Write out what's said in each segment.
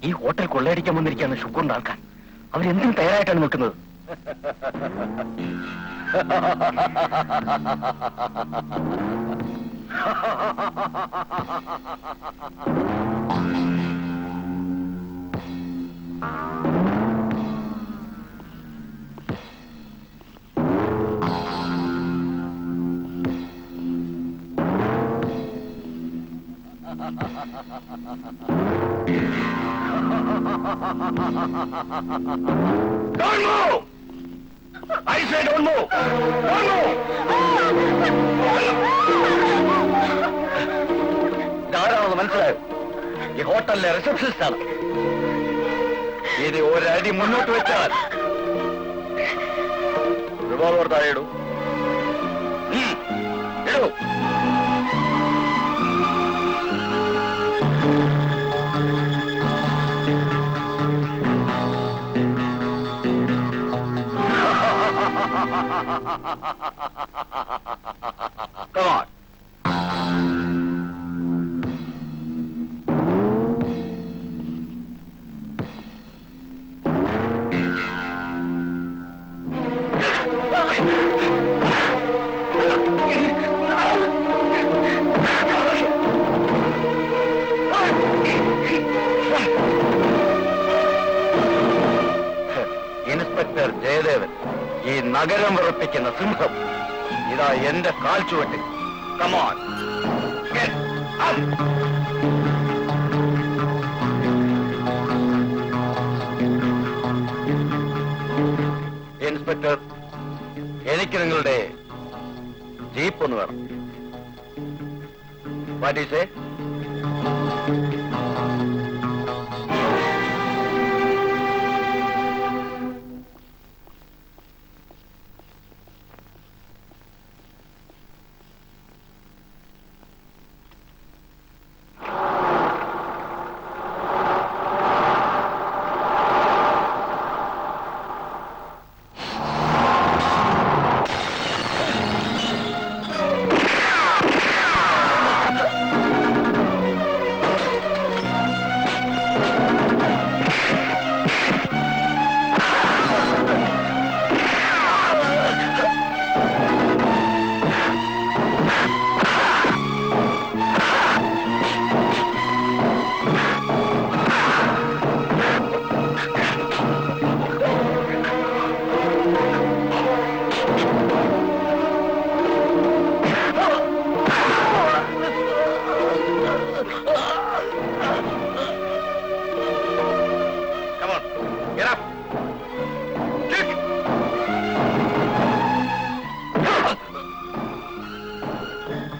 ഈ ഹോട്ടൽ കൊള്ളയടിക്കാൻ വന്നിരിക്കുകയാണ് ഷുക്കൂറിന്റെ ആൾക്കാർ. അവരെന്തിനും തയ്യാറായിട്ടാണ് നിൽക്കുന്നത്. Don't move! I say don't move! Don't move! ഇതാരാണെന്ന് മനസ്സിലായോ? ഈ ഹോട്ടലിലെ റിസപ്ഷനിസ്റ്റ് ആണ്. ഇനി ഒരടി മുന്നോട്ട് വെച്ചാൽ റിവോൾവർ താഴെ ഇടൂ. ഇടൂ. Come on. ഇൻസ്പെക്ടർ ജയദേവൻ, ഈ നഗരം വിറപ്പിക്കുന്ന സിംഹം, ഇതാ എന്റെ കാൽ ചുവട്ടിൽ. Come on. Get up. Inspector, എനിക്ക് നിങ്ങളുടെ ജീപ്പ് ഒന്ന് വേണം. What do you say?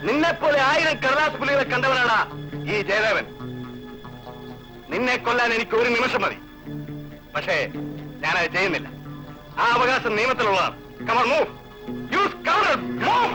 നിന്നെപ്പോലെ 1000 കടലാസ് പുലികളെ കണ്ടവനാണ് ഈ ജയദേവൻ. നിന്നെ കൊല്ലാൻ എനിക്ക് ഒരു നിമിഷം മതി. പക്ഷേ ഞാനത് ചെയ്യുന്നില്ല. ആ അവകാശം നിയമത്തിലുള്ളതാണ്. Come on, move. Use cover. Move.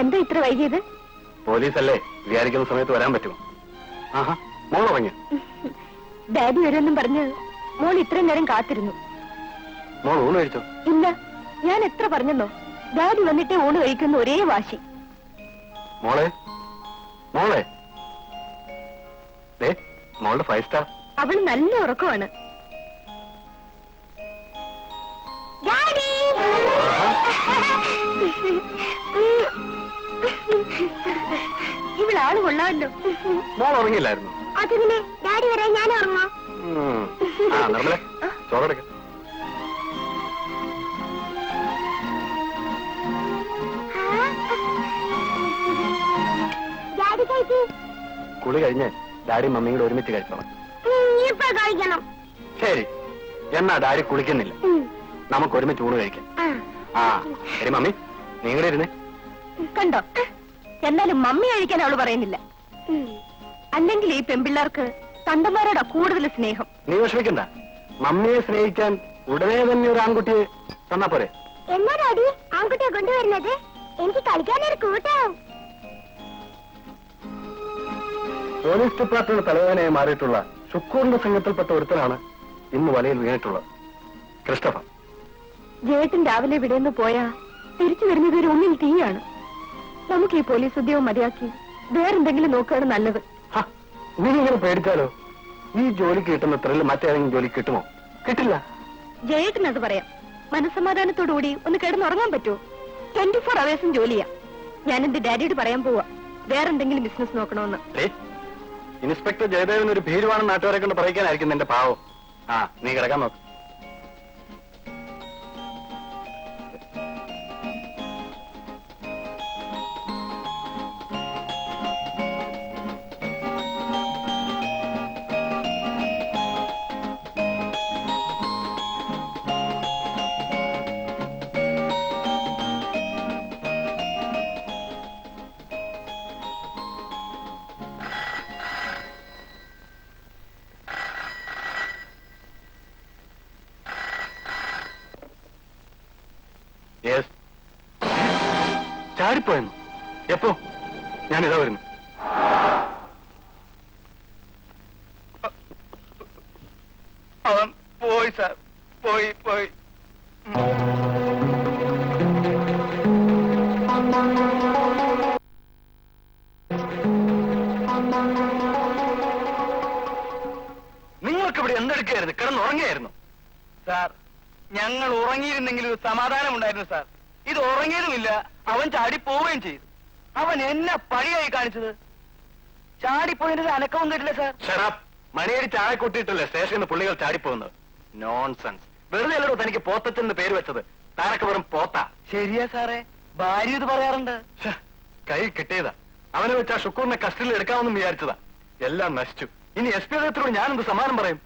എന്താ ഇത്ര വൈകിയത്? പോലീസല്ലേ, വിചാരിക്കുന്ന സമയത്ത് വരാൻ പറ്റുമോ? ആഹാ, മോൾ ഉറങ്ങി. ഡാഡി വരുമെന്നും പറഞ്ഞ് മോൾ ഇത്രയും നേരം കാത്തിരുന്നു. മോൾ ഊണ് കഴിച്ചോ? ഇല്ല, ഞാൻ എത്ര പറഞ്ഞെന്നോ, ഡാഡി വന്നിട്ടേ ഊണ് കഴിക്കുന്ന ഒരേ വാശി. മോളെ മോളെ മോളുടെ 5 സ്റ്റാർ. അവൾ നല്ല ഉറക്കമാണ്. ഇവളാള് കൊള്ളാമല്ലോ. മോൾ ഉറങ്ങില്ലായിരുന്നു? അതിനെ ഡാഡി വരാൻ ഞാൻ ഉറങ്ങാം. നിർമ്മല, ചോറെടുക്ക. കുളി കഴിഞ്ഞ് ഡാഡി മമ്മിയും കൂടെ ഒരുമിച്ച് കഴിച്ചോളാം. കഴിക്കണം. ശരി, എന്നാ ഡാഡി കുളിക്കുന്നില്ല, നമുക്ക് ഒരുമിച്ച് ഊണ് കഴിക്കാം. ആ ശരി മമ്മി, നീ കൂടെ ഇരുന്നേ. കണ്ടോ? എന്നാലും മമ്മി കഴിക്കാൻ അവള് പറയുന്നില്ല. അല്ലെങ്കിൽ ഈ പെൺപിള്ളേർക്ക് തണ്ടന്മാരോടാ കൂടുതൽ സ്നേഹം. നീ വിഷമിക്കണ്ട. മമ്മിയെ സ്നേഹിക്കാൻ ഉടനെ തന്നെ ഒരു ആൺകുട്ടിയെ തന്നാ പോരെ? എന്നാ ഡാഡി ആൺകുട്ടിയെ കൊണ്ടുവരുന്നത്? എനിക്ക് കളിക്കാനൊരു കൂട്ടാവും. പോലീസ് ഡിപ്പാർട്ട്മെന്റ് തലവേദനയായി മാറിയിട്ടുള്ള ശുക്കൂറിന്റെ സംഘത്തിൽപ്പെട്ട ഒരുത്തനാണ് ഇന്ന് വലയിൽ വീണിട്ടുള്ളത്. ക്രിസ്റ്റഫർ. ജേട്ടൻ രാവിലെ വിടേന്ന് പോയാ തിരിച്ചു വരുന്നത് ഒരു ഉള്ളിൽ തീയാണ്. നമുക്ക് ഈ പോലീസ് ഉദ്യോഗം മതിയാക്കി വേറെന്തെങ്കിലും നോക്കുകയാണ് നല്ലത്. നീ ഇങ്ങനെ പേടിച്ചാലോ? ഈ ജോലിക്ക് കിട്ടുന്ന ത്രില്ല് മറ്റേതെങ്കിലും ജോലി കിട്ടുമോ? കിട്ടില്ല. ജയേട്ടൻ അത് പറയാം. മനസ്സമാധാനത്തോടുകൂടി ഒന്ന് കിടന്നുറങ്ങാൻ പറ്റുമോ? 24 hours ജോലിയാ. ഞാൻ എന്റെ ഡാഡിയോട് പറയാൻ പോവാ വേറെന്തെങ്കിലും ബിസിനസ് നോക്കണമെന്ന്. ഇൻസ്പെക്ടർ ജയദേവൻ ഒരു ഭീരുവാണെന്ന് നാട്ടുകാരെ കൊണ്ട് പറയിക്കാനായിരിക്കും നിന്റെ പാവം. നീ കിടക്കാൻ നോക്ക്. ചാടിപ്പോയെന്നു? എപ്പോ? ഞാനിതാ വരുന്നു. അവൻ പോയി സാർ, പോയി. നിങ്ങൾക്കിവിടെ എന്തെടുക്കായിരുന്നു? കിടന്നുറങ്ങിയായിരുന്നു സാർ. ഞങ്ങൾ ഉറങ്ങിയിരുന്നെങ്കിലും സമാധാനം ഉണ്ടായിരുന്നു സാർ. ഇത് ഉറങ്ങിയതുമില്ല, അവൻ ചാടി പോവുകയും ചെയ്തു. അവൻ എന്നെ പണിയായി കാണിച്ചത്. ചാടിപ്പോയതിന്റെ അനക്കവും കേട്ടില്ല സാർ. ഷറാപ്പ്. മണിയേരി ചായ കൂട്ടിയിട്ടല്ലേ സ്റ്റേഷനിൽ നിന്ന് പുള്ളികൾ ചാടിപ്പോകുന്നത്. നോൺസെൻസ്. വെറുതെ അല്ലടോ തനിക്ക് പോത്തച്ചെന്ന് പേര് വെച്ചത്. താനൊക്കെ വെറും പോത്ത. ശരിയാ സാറേ, ഭാര്യ ഇത് പറയാറുണ്ട്. കൈ കിട്ടിയതാ. അവനെ വെച്ചാ ഷുക്കൂറിനെ കസ്റ്റഡിയിൽ എടുക്കാമെന്നും വിചാരിച്ചതാ. എല്ലാം നശിച്ചു. ഇനി SP അദ്ദേഹത്തിനോട് ഞാനെന്ത് സമാനം പറയും?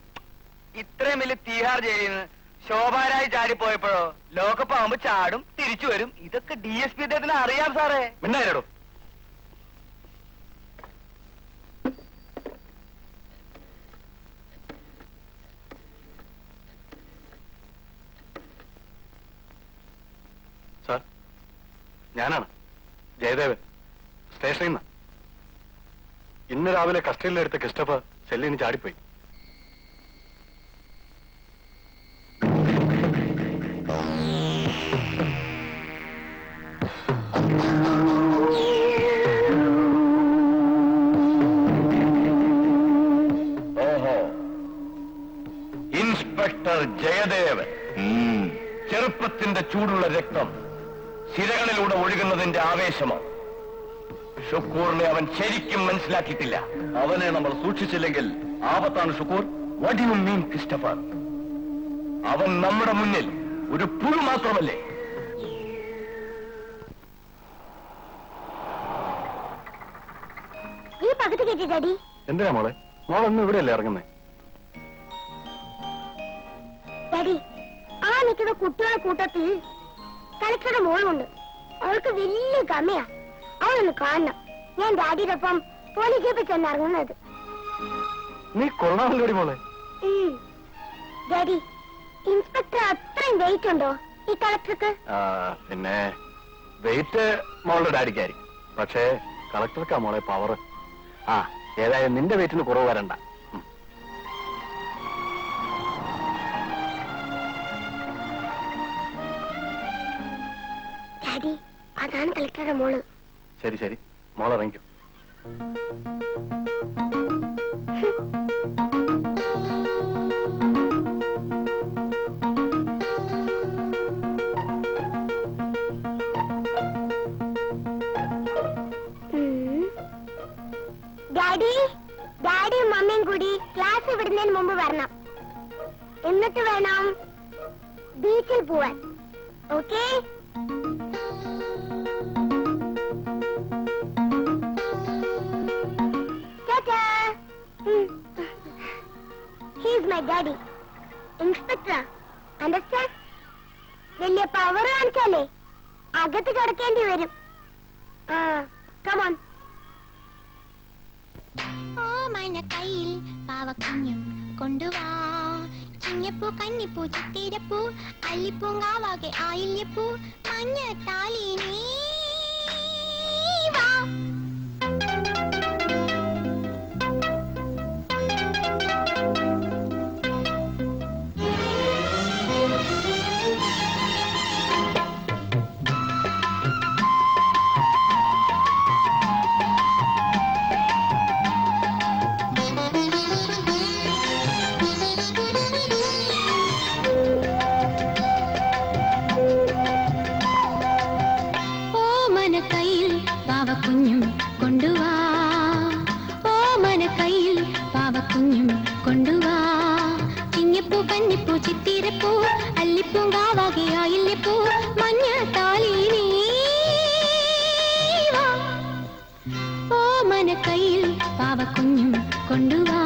ഇത്രയും വലിയ തീഹാർ ജയിലിൽ നിന്ന് ശോഭാരായി ചാടിപ്പോയപ്പോഴോ ലോകപ്പ് ആവുമ്പോ ചാടും തിരിച്ചു വരും. ഇതൊക്കെ DSP അദ്ദേഹത്തിന് അറിയാം സാറേ. മിണ്ടായിരടോ. സാർ, ഞാനാണ് ജയദേവൻ, സ്റ്റേഷനിൽ നിന്ന്. ഇന്ന് രാവിലെ കസ്റ്റഡിയിലെടുത്ത ക്രിസ്റ്റഫർ സെല്ലിന് ചാടിപ്പോയി. ഇൻസ്പെക്ടർ ജയദേവൻ. ചെറുപ്പത്തിന്റെ ചൂടുള്ള രക്തം സിരകളിലൂടെ ഒഴുകുന്നതിന്റെ ആവേശമോ? ഷുക്കൂറിനെ അവൻ ശരിക്കും മനസ്സിലാക്കിയിട്ടില്ല. അവനെ നമ്മൾ സൂക്ഷിച്ചില്ലെങ്കിൽ ആപത്താണ് Shukkur. What do you mean Christopher? അവൻ നമ്മുടെ മുന്നിൽ ഒരു പുഴു മാത്രമല്ലേ? ഈ പകുതി കേട്ടി ഡാഡി. എന്തിനാ മോളെ? മോളൊന്നും ഇവിടെയല്ലേ ഇറങ്ങുന്നേ? ഡാഡി, ആ നിൽക്കുന്ന കുട്ടികളുടെ കൂട്ടത്തിൽ കളക്ടറുടെ മോളുണ്ട്. അവൾക്ക് വലിയ ഗമയാ. അവളൊന്ന് കാണണം. ഞാൻ ഡാഡിയുടെ ഒപ്പം പോലീസ് ജീപ്പിൽ ചെന്നിറങ്ങുന്നത്. നീ കൊള്ളാമല്ലോടി മോളെ. ഡാഡി, ഇൻസ്പെക്ടർ അത്രയും വെയിറ്റ് ഉണ്ടോ ഈ കളക്ടർക്ക്? പിന്നെ വെയിറ്റ് മോളുടെ ഡാഡിക്കായിരിക്കും. പക്ഷേ കളക്ടർക്കാ മോളെ പവർ. ഏതായാലും നിന്റെ വെയിറ്റിന് കുറവ് വരണ്ട. ഡാഡി, അതാണ് കളക്ടറുടെ മോള്. ശരി ശരി, മോളിറങ്ങിക്കും. ഡാഡിയും മമ്മിയും കൂടി ക്ലാസ് വിടുന്നതിന് മുമ്പ് വരണം. എന്നിട്ട് വേണം ബീച്ചിൽ പോവാൻ. Okay? He's my daddy. Inspector, understand? വലിയ പവർ കാണിച്ചാലേ അകത്ത് കിടക്കേണ്ടി വരും. കമോൺ. ഓമന കയ്യിൽ പാവക്കുഞ്ഞും കൊണ്ടുവാ, ചിങ്ങപ്പൂ കന്നിപ്പൂ ചിത്തിരപ്പൂ അല്ലിപ്പൂങ്കാവാകെ ആയില്യപ്പൂ മഞ്ഞ താലി നീ വാ. പാവക്കുഞ്ഞും കൊണ്ടുവാ, ഓമന കയ്യിൽ പാവക്കുഞ്ഞും കൊണ്ടുവാ, ചിങ്ങപ്പൂ കന്നിപ്പൂ ചിത്തിരപ്പൂ അല്ലിപ്പൂങ്കാവാകെ ആയില്യപ്പൂ മഞ്ഞ താലി നീ വാ. ഓമന കയ്യിൽ പാവക്കുഞ്ഞും കൊണ്ടുവാ,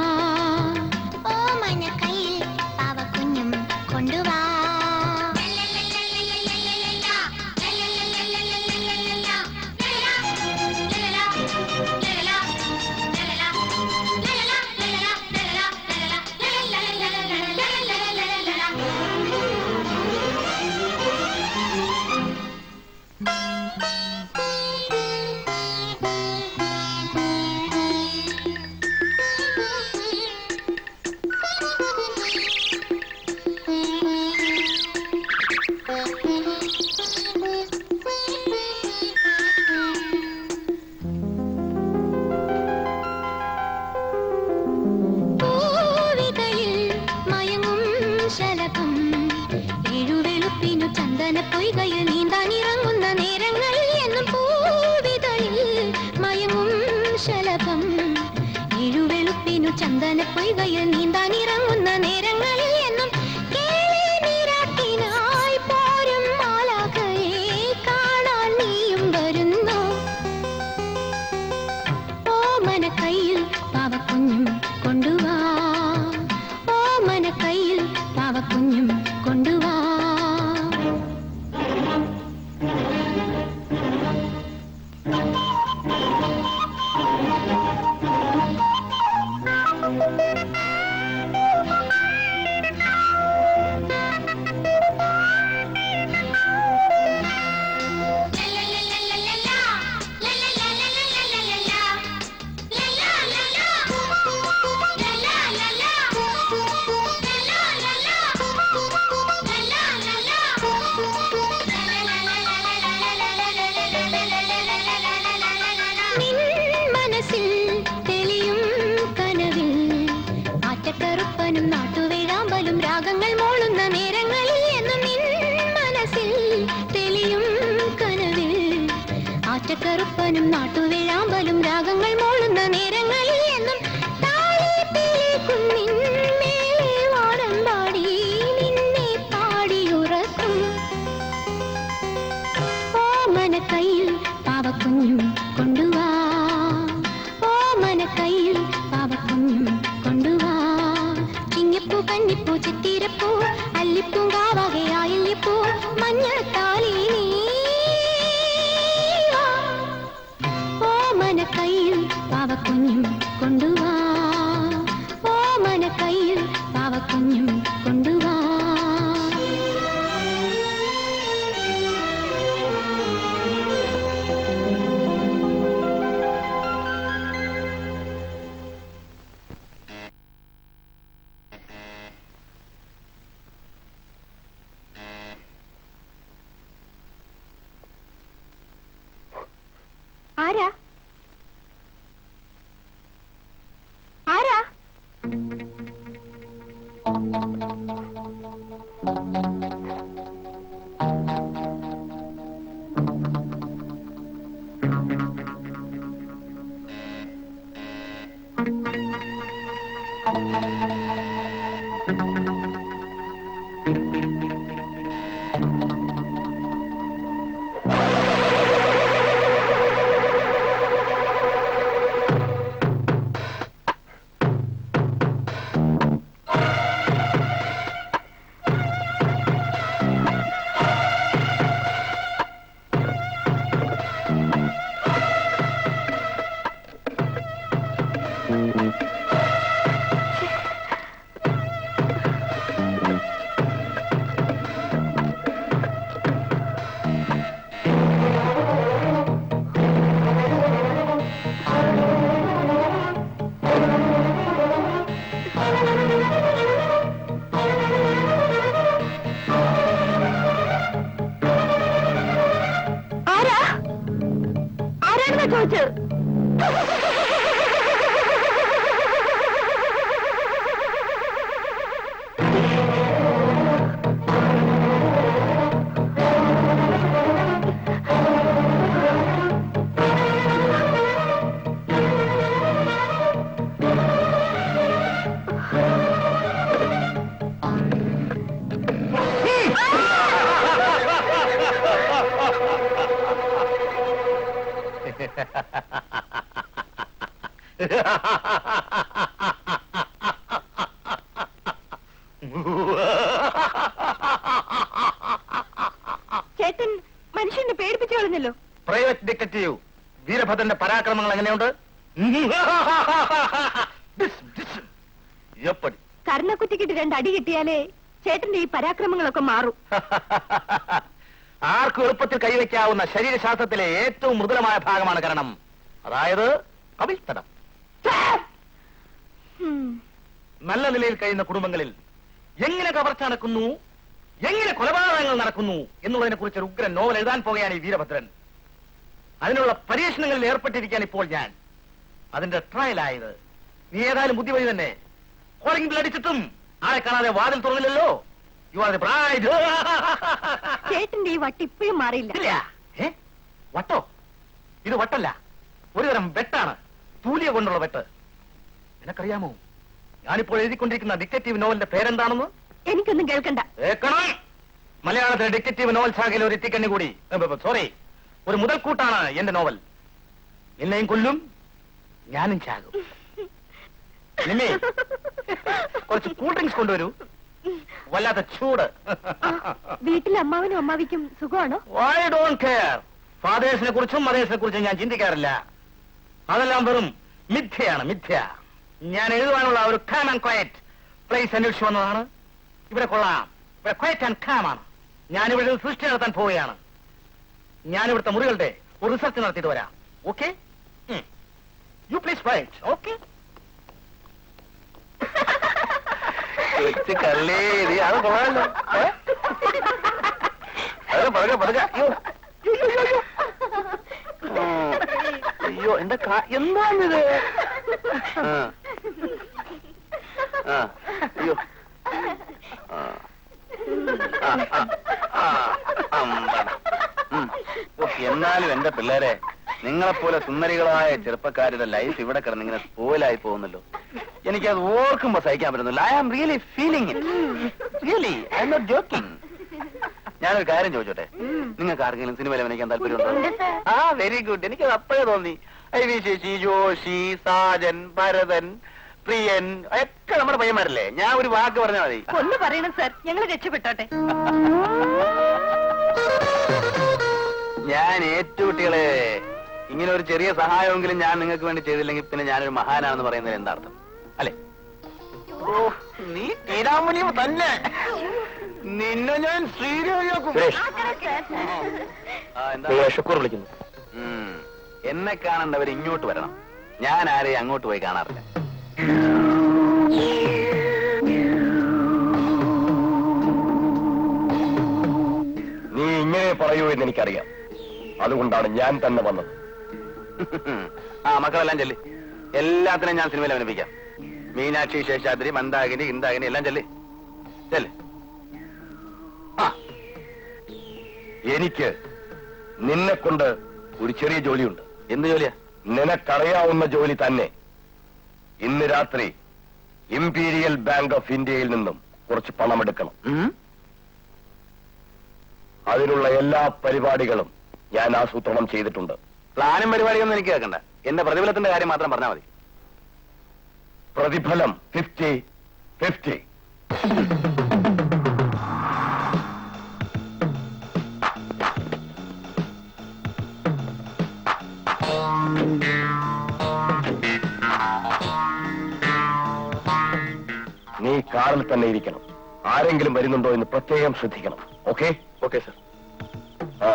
ഓമന കയ്യിൽ പാവക്കുഞ്ഞും കൊണ്ടുവാ. പൊയ്കയിൽ നീന്താനിറങ്ങുന്ന നേരങ്ങൾ എന്നും പൂവിതളിൽ മയങ്ങും ശലഭം, ഇരുവെളുപ്പിനു ചന്ദന പൊയ്കയിൽ നീന്താനിറങ്ങുന്ന നേരങ്ങളിൽ എന്നും നീരാട്ടിനായി പോരും മാലാഖയെ കാണാൻ നീയും വരുന്നു. ഓമന കയ്യിൽ പാവക്കുഞ്ഞും കൊണ്ടുവാ, ഓമന കയ്യിൽ പാവക്കുഞ്ഞും കൊണ്ടുവാ. കറുപ്പനും നാട്ടുവേഴാമ്പലും രാഗങ്ങൾ മോളുന്ന നേരങ്ങളിൽ എന്നും നിൻ മനസ്സിൽ തെളിയും കനവിൽ, ആറ്റക്കറുപ്പനും നാട്ടുവേഴാമ്പലും രാഗങ്ങൾ മോളുന്ന നേരങ്ങളിൽ എന്നും കുന്നിൻ മേലെ വാനം പാടി നിന്നെ പാടിയുറക്കും. ഓമന കയ്യിൽ പാവക്കുഞ്ഞും കൊണ്ടുവാ, ഓമന കയ്യിൽ പാവക്കുഞ്ഞും കൊണ്ടുവാ, ചിങ്ങപ്പൂ കന്നിപ്പൂ ചിത്തിരപ്പൂ അല്ലിപ്പൂങ്കാവാകെ ആയില്യപ്പൂ മഞ്ഞ താലി നീ വാ. ഓമന കയ്യിൽ പാവക്കുഞ്ഞും കൊണ്ടുവാ, ഓമന കയ്യിൽ പാവക്കുഞ്ഞും കൊണ്ടുവാ. ആരാ ആരാ? എവിടെയാണെന്നാ ചോദിച്ചത്? ചേട്ടൻ മനുഷ്യനെ പേടിപ്പിച്ചു കളഞ്ഞല്ലോ. പ്രൈവറ്റ് ഡിറ്റക്റ്റീവ് വീരഭദ്രന്റെ പരാക്രമങ്ങൾ എങ്ങനെയുണ്ട്? കർണക്കുറ്റിക്കിട്ട് 2 അടി കിട്ടിയാലേ ചേട്ടന്റെ ഈ പരാക്രമങ്ങളൊക്കെ മാറും. ആർക്കും എളുപ്പത്തിൽ കൈവയ്ക്കാവുന്ന ശരീരശാസ്ത്രത്തിലെ ഏറ്റവും മൃദുലമായ ഭാഗമാണ് കരണം. അതായത് കവിൾത്തടം. നല്ല നിലയിൽ കഴിയുന്ന കുടുംബങ്ങളിൽ എങ്ങനെ കവർച്ച നടക്കുന്നു, എങ്ങനെ കൊലപാതകങ്ങൾ നടക്കുന്നു എന്നുള്ളതിനെ കുറിച്ച് ഒരു ഉഗ്രൻ നോവൽ എഴുതാൻ പോകുകയാണ് ഈ വീരഭദ്രൻ. അതിനുള്ള പരീക്ഷണങ്ങളിൽ ഏർപ്പെട്ടിരിക്കാൻ ഇപ്പോൾ ഞാൻ. അതിന്റെ ട്രയലായത്. നീ ഏതായാലും ബുദ്ധിവഴി തന്നെ. കോളിംഗ് ബിൽ അടിച്ചിട്ടും ആളെ കാണാതെ വാതിൽ തുറന്നില്ലല്ലോ. You are the bride. ചേട്ടന്റെ ഈ വട്ട് ഇപ്പോഴും മാറിയില്ല. വട്ടോ? ഇത് വട്ടല്ല, ഒരുതരം വെട്ടാണ്. തൂലിയ കൊണ്ടുള്ള വെട്ട്. നിനക്കറിയാമോ ഞാനിപ്പോൾ എഴുതിക്കൊണ്ടിരിക്കുന്ന ഡിറ്റക്റ്റീവ് നോവലിന്റെ പേരെന്താണെന്ന്? എനിക്കൊന്നും കേൾക്കണ്ട. കേൾക്കണം. മലയാളത്തിലെ ഡിറ്റക്റ്റീവ് നോവൽ ശാഖയിൽ ഒരു എത്തിക്കണ്ണി കൂടി, സോറി, ഒരു മുതൽക്കൂട്ടാണ് എന്റെ നോവൽ. നിന്നെയും കൊല്ലും, ഞാനും ചാകും. നിന്നെ കുറച്ച് കൂൾ ഡ്രിങ്ക്സ് കൊണ്ടുവരൂ. വല്ലാത്ത ചൂട്. വീട്ടിൽ അമ്മാവനും അമ്മാവിക്കും സുഖമാണോ? I don't care. ഫാദേഴ്സിനെ കുറിച്ചും മദേഴ്സിനെ കുറിച്ചും ഞാൻ ചിന്തിക്കാറില്ല. അതെല്ലാം വെറും മിഥ്യയാണ്, മിഥ്യ. ഞാൻ എഴുതുവാനുള്ള ഒരു കാം ആൻഡ് ക്വയറ്റ് പ്ലേസ് അന്വേഷിച്ചു വന്നതാണ്. ഇവിടെ കൊള്ളാം, ഇവിടെ ക്വയറ്റ് ആൻഡ് കാം ആണ്. ഞാനിവിടെ ഒരു സൃഷ്ടി നടത്താൻ പോവുകയാണ്. ഞാനിവിടുത്തെ മുറികളുടെ ഒരു റിസർച്ച് നടത്തിയിട്ട് വരാം. Okay? You please write. Okay? കല്ലേ, അത് കൊള്ളാമല്ലോ. പതുക്കെ പതുക്കെ. അയ്യോ, എന്റെ എന്താണിത്? അയ്യോ, എന്നാലും എന്റെ പിള്ളേരെ, നിങ്ങളെപ്പോലെ സുന്ദരികളായ ചെറുപ്പക്കാരുടെ ലൈഫ് ഇവിടെ കിടന്നിങ്ങനെ സ്പോയിലായി പോകുന്നല്ലോ. എനിക്കത് ഓർക്കുമ്പോ സഹിക്കാൻ പറ്റുന്നില്ല. I am really feeling it. Really, I am not joking. ഞാനൊരു കാര്യം ചോദിച്ചോട്ടെ, നിങ്ങൾക്ക് ആർക്കെങ്കിലും സിനിമയിൽ അഭിനയിക്കാൻ താല്പര്യമുണ്ടോ? Very good. എനിക്കത് അപ്പോഴേ തോന്നി. ഐ വി ശശി, ജോഷി, സാജൻ, ഭരതൻ, പ്രിയൻ ഒക്കെ നമ്മുടെ പയ്യന്മാരല്ലേ. ഞാൻ ഒരു വാക്ക് പറഞ്ഞാൽ മതി. ഒന്ന് പറയണം സാർ, ഞങ്ങൾ രക്ഷപ്പെട്ടോട്ടെ. ഞാൻ ഏറ്റുകുട്ടികളെ, ഇങ്ങനെ ഒരു ചെറിയ സഹായമെങ്കിലും ഞാൻ നിങ്ങൾക്ക് വേണ്ടി ചെയ്തില്ലെങ്കിൽ പിന്നെ ഞാനൊരു മഹാനാണെന്ന് പറയുന്നത് എന്താർത്ഥം അല്ലെ? നീ തീരാമുനിയും തന്നെ. നിന്നെ ഞാൻ ശ്രീരേഖ വിളിക്കുന്നു. എന്നെ കാണേണ്ടവർ ഇങ്ങോട്ട് വരണം. ഞാൻ ആരെയും അങ്ങോട്ട് പോയി കാണാറില്ല. നീ ഇങ്ങനെ പറയൂ എന്ന് എനിക്കറിയാം. അതുകൊണ്ടാണ് ഞാൻ തന്നെ വന്നത്. മക്കളെല്ലാം ചെല്ലി. എല്ലാത്തിനും ഞാൻ സിനിമയിൽ അഭിനയിപ്പിക്കാം. മീനാക്ഷി, ശേഷാദ്രി, മന്ദാകിനി, ഇന്ദാകിനി എല്ലാം ചെല്ലി. ചെല്ല്. എനിക്ക് നിന്നെ കൊണ്ട് ഒരു ചെറിയ ജോലിയുണ്ട്. എന്ത് ജോലിയാ? നിനക്കറിയാവുന്ന ജോലി തന്നെ. ഇന്ന് രാത്രി ഇംപീരിയൽ ബാങ്ക് ഓഫ് ഇന്ത്യയിൽ നിന്നും കുറച്ച് പണമെടുക്കണം. അതിനുള്ള എല്ലാ പരിപാടികളും ഞാൻ ആസൂത്രണം ചെയ്തിട്ടുണ്ട്. പ്ലാനും പരിപാടിയൊന്നും എനിക്ക് കേൾക്കണ്ട. എന്റെ പ്രതിഫലത്തിന്റെ കാര്യം മാത്രം പറഞ്ഞാൽ മതി. പ്രതിഫലം 50-50. നീ കാറിൽ തന്നെ ഇരിക്കണം. ആരെങ്കിലും വരുന്നുണ്ടോ എന്ന് പ്രത്യേകം ശ്രദ്ധിക്കണം. ഓക്കെ? Okay sir. ആ,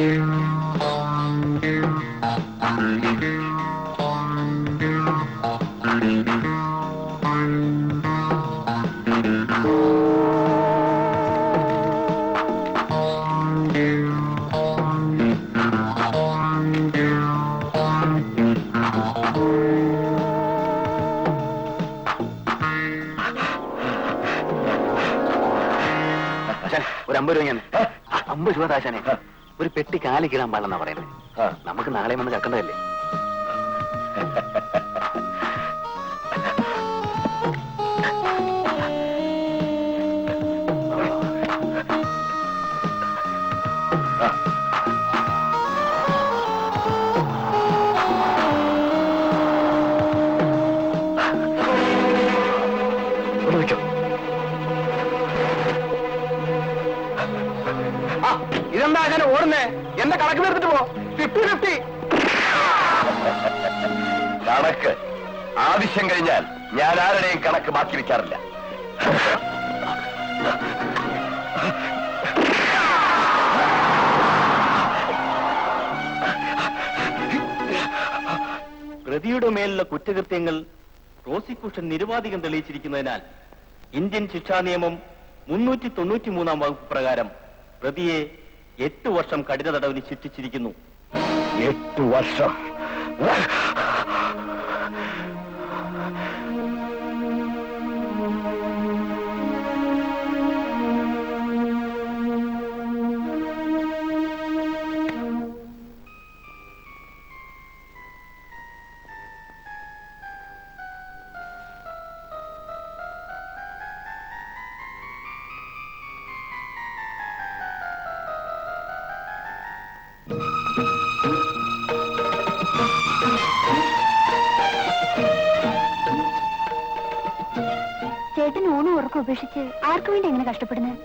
ഒരു 50 രൂപ ഞാൻ 50 രൂപ താശാനെ ഒരു പെട്ടി കാലി കീഴാൻ പാടില്ലെന്നാ പറയുന്നത്. നമുക്ക് നാളെ വന്ന് ചക്കണ്ടതല്ലേ. ഇതെന്താ അങ്ങനെ ഓടുന്നേ? എന്റെ കണക്ക് എടുത്തിട്ട് പോ. 50-50 കണക്ക് ആവശ്യം കഴിഞ്ഞാൽ ഞാൻ ആരുടെയും കണക്ക് ബാക്കി വെക്കാറില്ല. പ്രതിയുടെ മേലുള്ള കുറ്റകൃത്യങ്ങൾ പ്രോസിക്യൂഷൻ നിരുപാധികം തെളിയിച്ചിരിക്കുന്നതിനാൽ ഇന്ത്യൻ ശിക്ഷാ നിയമം 393 വകുപ്പ് പ്രകാരം പ്രതിയെ 8 വർഷം കഠിന തടവിന് ശിക്ഷിച്ചിരിക്കുന്നു. 8 വർഷം? ചേട്ടൻ ഊണും ഉറക്കം ഉപേക്ഷിച്ച് ആർക്കു വേണ്ടി എങ്ങനെ കഷ്ടപ്പെടുന്നത്?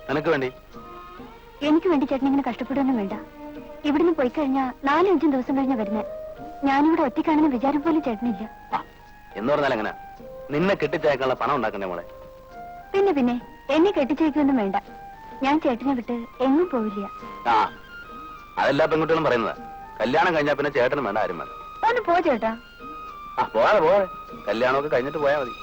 നിനക്ക് വേണ്ടി. എനിക്ക് വേണ്ടി ചേട്ടൻ ഇങ്ങനെ കഷ്ടപ്പെടുകയൊന്നും വേണ്ട. ഇവിടുന്ന് പോയി കഴിഞ്ഞാൽ 4-5 ദിവസം കഴിഞ്ഞാ വരുന്നത്. ഞാനിവിടെ ഒറ്റയ്ക്കാണെന്ന് വിചാരം പോലും ചേട്ടനില്ല. എന്ന് പറഞ്ഞാൽ എങ്ങനെ? നിന്നെ കെട്ടിച്ചയക്കാനുള്ള പണം ഉണ്ടാക്കണ്ടേ മോളെ? പിന്നെ എന്നെ കെട്ടിച്ചേക്കൊന്നും വേണ്ട. ഞാൻ ചേട്ടനെ വിട്ട് എങ്ങും പോവില്ല. അതെല്ലാ പെൺകുട്ടികളും പറയുന്നത്. കല്യാണം കഴിഞ്ഞാൽ പിന്നെ ചേട്ടനും വേണ്ട, ആരും വേണ്ട. ഒന്ന് പോ ചേട്ടാ. പോവാതെ കല്യാണമൊക്കെ കഴിഞ്ഞിട്ട് പോയാൽ മതി.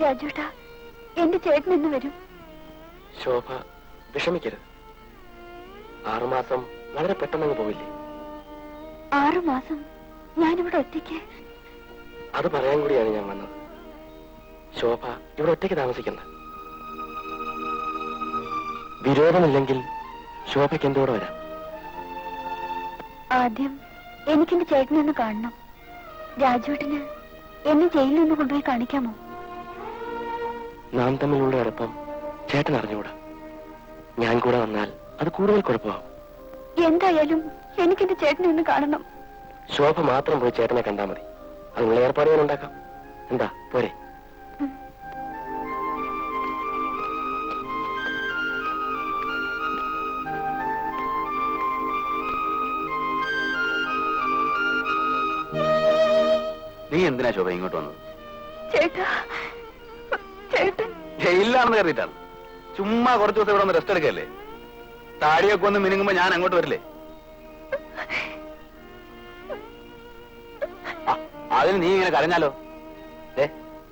രാജുട്ടാ, എന്റെ ചേട്ടൻ എന്ന് വരും? ശോഭ വിഷമിക്കരുത്. 6 മാസം വളരെ പെട്ടെന്ന് പോവില്ലേ? 6 മാസം ഞാനിവിടെ ഒറ്റയ്ക്ക്? അത് പറയാൻ കൂടിയാണ് ഞാൻ വന്നത്. ശോഭ ഇവിടെ ഒറ്റയ്ക്ക് താമസിക്കണ്ട. വിരോധമില്ലെങ്കിൽ ശോഭയ്ക്ക് എന്തോടെ വരാം. ആദ്യം എനിക്കെന്റെ ചേട്ടനൊന്ന് കാണണം. രാജുവേട്ടന് എന്നെ ജയിലിൽ നിന്ന് കൊണ്ടുപോയി കാണിക്കാമോ? നാം തമ്മിലുള്ള അടുപ്പം ചേട്ടൻ അറിഞ്ഞുകൂടാ. ഞാൻ കൂടെ വന്നാൽ അത് കൂടുതൽ കുഴപ്പമാവും. എന്തായാലും എനിക്കെന്റെ ചേട്ടനെ ഒന്ന് കാണണം. ശോഭ മാത്രം പോയി ചേട്ടനെ കണ്ടാൽ മതി. അതിനുള്ള ഏർപ്പാടുകൾ ഉണ്ടാക്കാം. എന്താ പോരെ? നീ എന്തിനാ ശോഭ ഇങ്ങോട്ട് വന്നത്? ചേട്ടാ, ചേട്ടൻ ജയിലിലാണെന്ന് കരുതിയിട്ടാണ്. ചുമ്മാ കുറച്ചു ദിവസം ഇവിടെ ഒന്ന് റെസ്റ്റ് എടുക്കല്ലേ? താടിയൊക്കെ ഒന്ന് മിനുങ്ങുമ്പോ ഞാൻ അങ്ങോട്ട് വരില്ലേ? അതിന് നീ ഇങ്ങനെ കരഞ്ഞാലോ?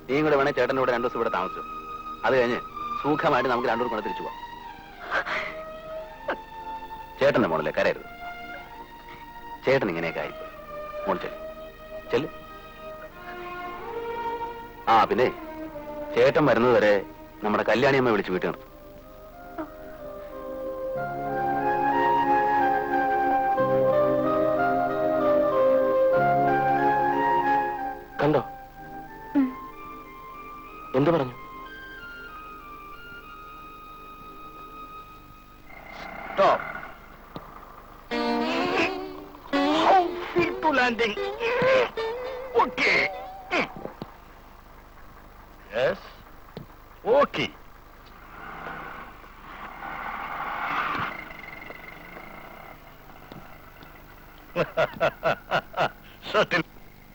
നീ കൂടെ വേണേ ചേട്ടൻ്റെ കൂടെ 2 ദിവസം ഇവിടെ താമസിച്ചു. അത് കഴിഞ്ഞ് സുഖമായിട്ട് നമുക്ക് 2 കൂടെ തിരിച്ചു പോവാം. ചേട്ടന്റെ മോളല്ലേ, കരയരുത്. ചേട്ടൻ ഇങ്ങനെയൊക്കെ ആയിപ്പോയി. മോൾ ചെല്ല്. പിന്നെ ചേട്ടൻ വരുന്നത് വരെ നമ്മുടെ കല്യാണിയമ്മ വിളിച്ച് വീട്ടിൽ നിർത്തും. കണ്ടോ എന്തു പറഞ്ഞു? landing. Okay. Yes. ഓക്കെ.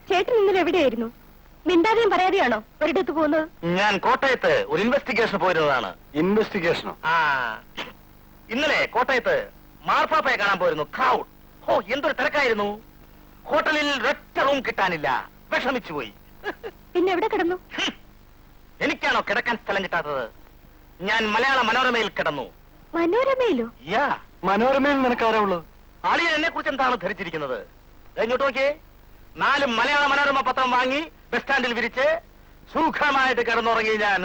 ചേട്ടൻ ഇന്നലെ എവിടെയായിരുന്നു? മിണ്ടാതെയും പറയാതെയാണോ ഒരിടത്ത് പോകുന്നത്? ഞാൻ കോട്ടയത്ത് ഒരു ഇൻവെസ്റ്റിഗേഷൻ പോയിരുന്നതാണ്. ഇൻവെസ്റ്റിഗേഷനോ? ആ, ഇന്നലെ കോട്ടയത്ത് മാർപ്പാപ്പയെ കാണാൻ പോയിരുന്നു. ക്രൗഡ്. ഓ, എന്തൊരു തിരക്കായിരുന്നു. ഹോട്ടലിൽ ഒറ്റ റൂം കിട്ടാനില്ല. വിഷമിച്ചു പോയി. പിന്നെ എവിടെ കിടന്നു? എനിക്കാണോ കിടക്കാൻ സ്ഥലം കിട്ടാത്തത്? ഞാൻ മലയാള മനോരമയിൽ കിടന്നു. മനോരമയിലോ? യാ, മനോരമയിൽ നിനക്കാരാ ഉള്ളു? ആളിയെ എന്നെ കുറിച്ച് എന്താണ് ധരിച്ചിരിക്കുന്നത്? ഇങ്ങോട്ട് നോക്കിയേ. 4 മലയാള മനോരമ പത്രം വാങ്ങി ബസ് സ്റ്റാൻഡിൽ വിരിച്ച് സുഖമായിട്ട് കിടന്നുറങ്ങി ഞാൻ.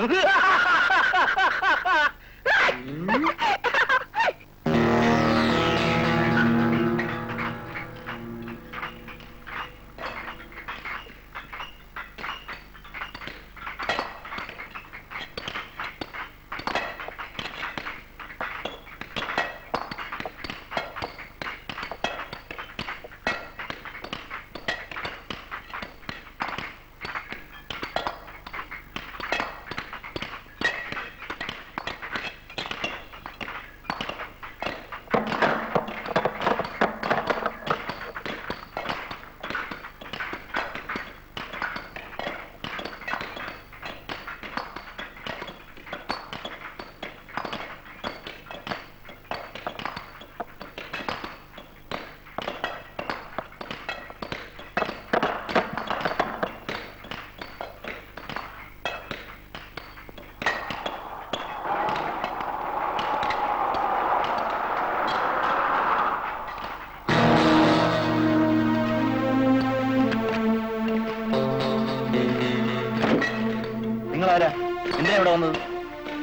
എന്തിനാ ഇവിടെ വന്നത്?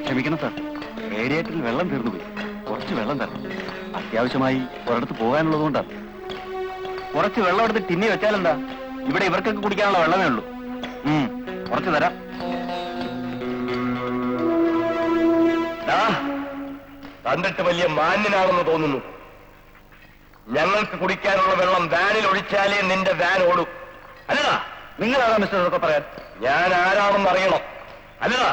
ക്ഷമിക്കണം സാർ, റേഡിയേറ്ററിൽ വെള്ളം തീർന്നുപോയി. കുറച്ച് വെള്ളം തരണം. അത്യാവശ്യമായി ഒരിടത്ത് പോകാനുള്ളതുകൊണ്ടാണ്. കുറച്ച് വെള്ളം എടുത്ത് ടിന്നി വെച്ചാലെന്താ? ഇവിടെ ഇവർക്കൊക്കെ കുടിക്കാനുള്ള വെള്ളമേ ഉള്ളൂ. കുറച്ച് തരാം. കണ്ടിട്ട് വലിയ മാന്യനാണെന്ന് തോന്നുന്നു. ഞങ്ങൾക്ക് കുടിക്കാനുള്ള വെള്ളം വാനിൽ ഒഴിച്ചാലേ നിന്റെ വാൻ ഓടും. അല്ലടാ, നിങ്ങളാണോ മിസ്റ്റർ ഇതൊക്കെ പറയാൻ? ഞാൻ ആരാണെന്ന് അറിയണം. അല്ലടാ,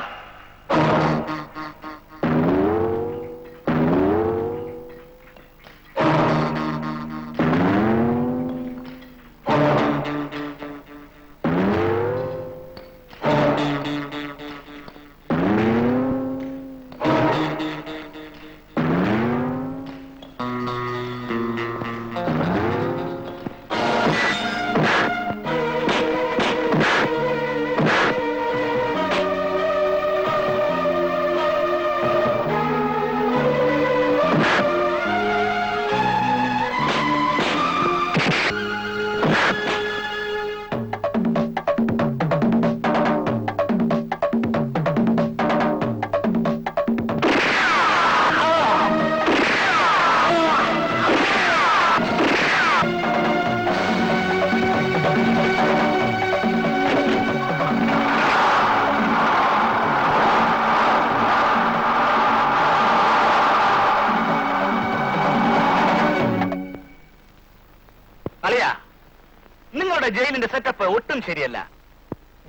നിങ്ങളുടെ ജയിലിന്റെ സെറ്റപ്പ് ഒട്ടും ശരിയല്ല.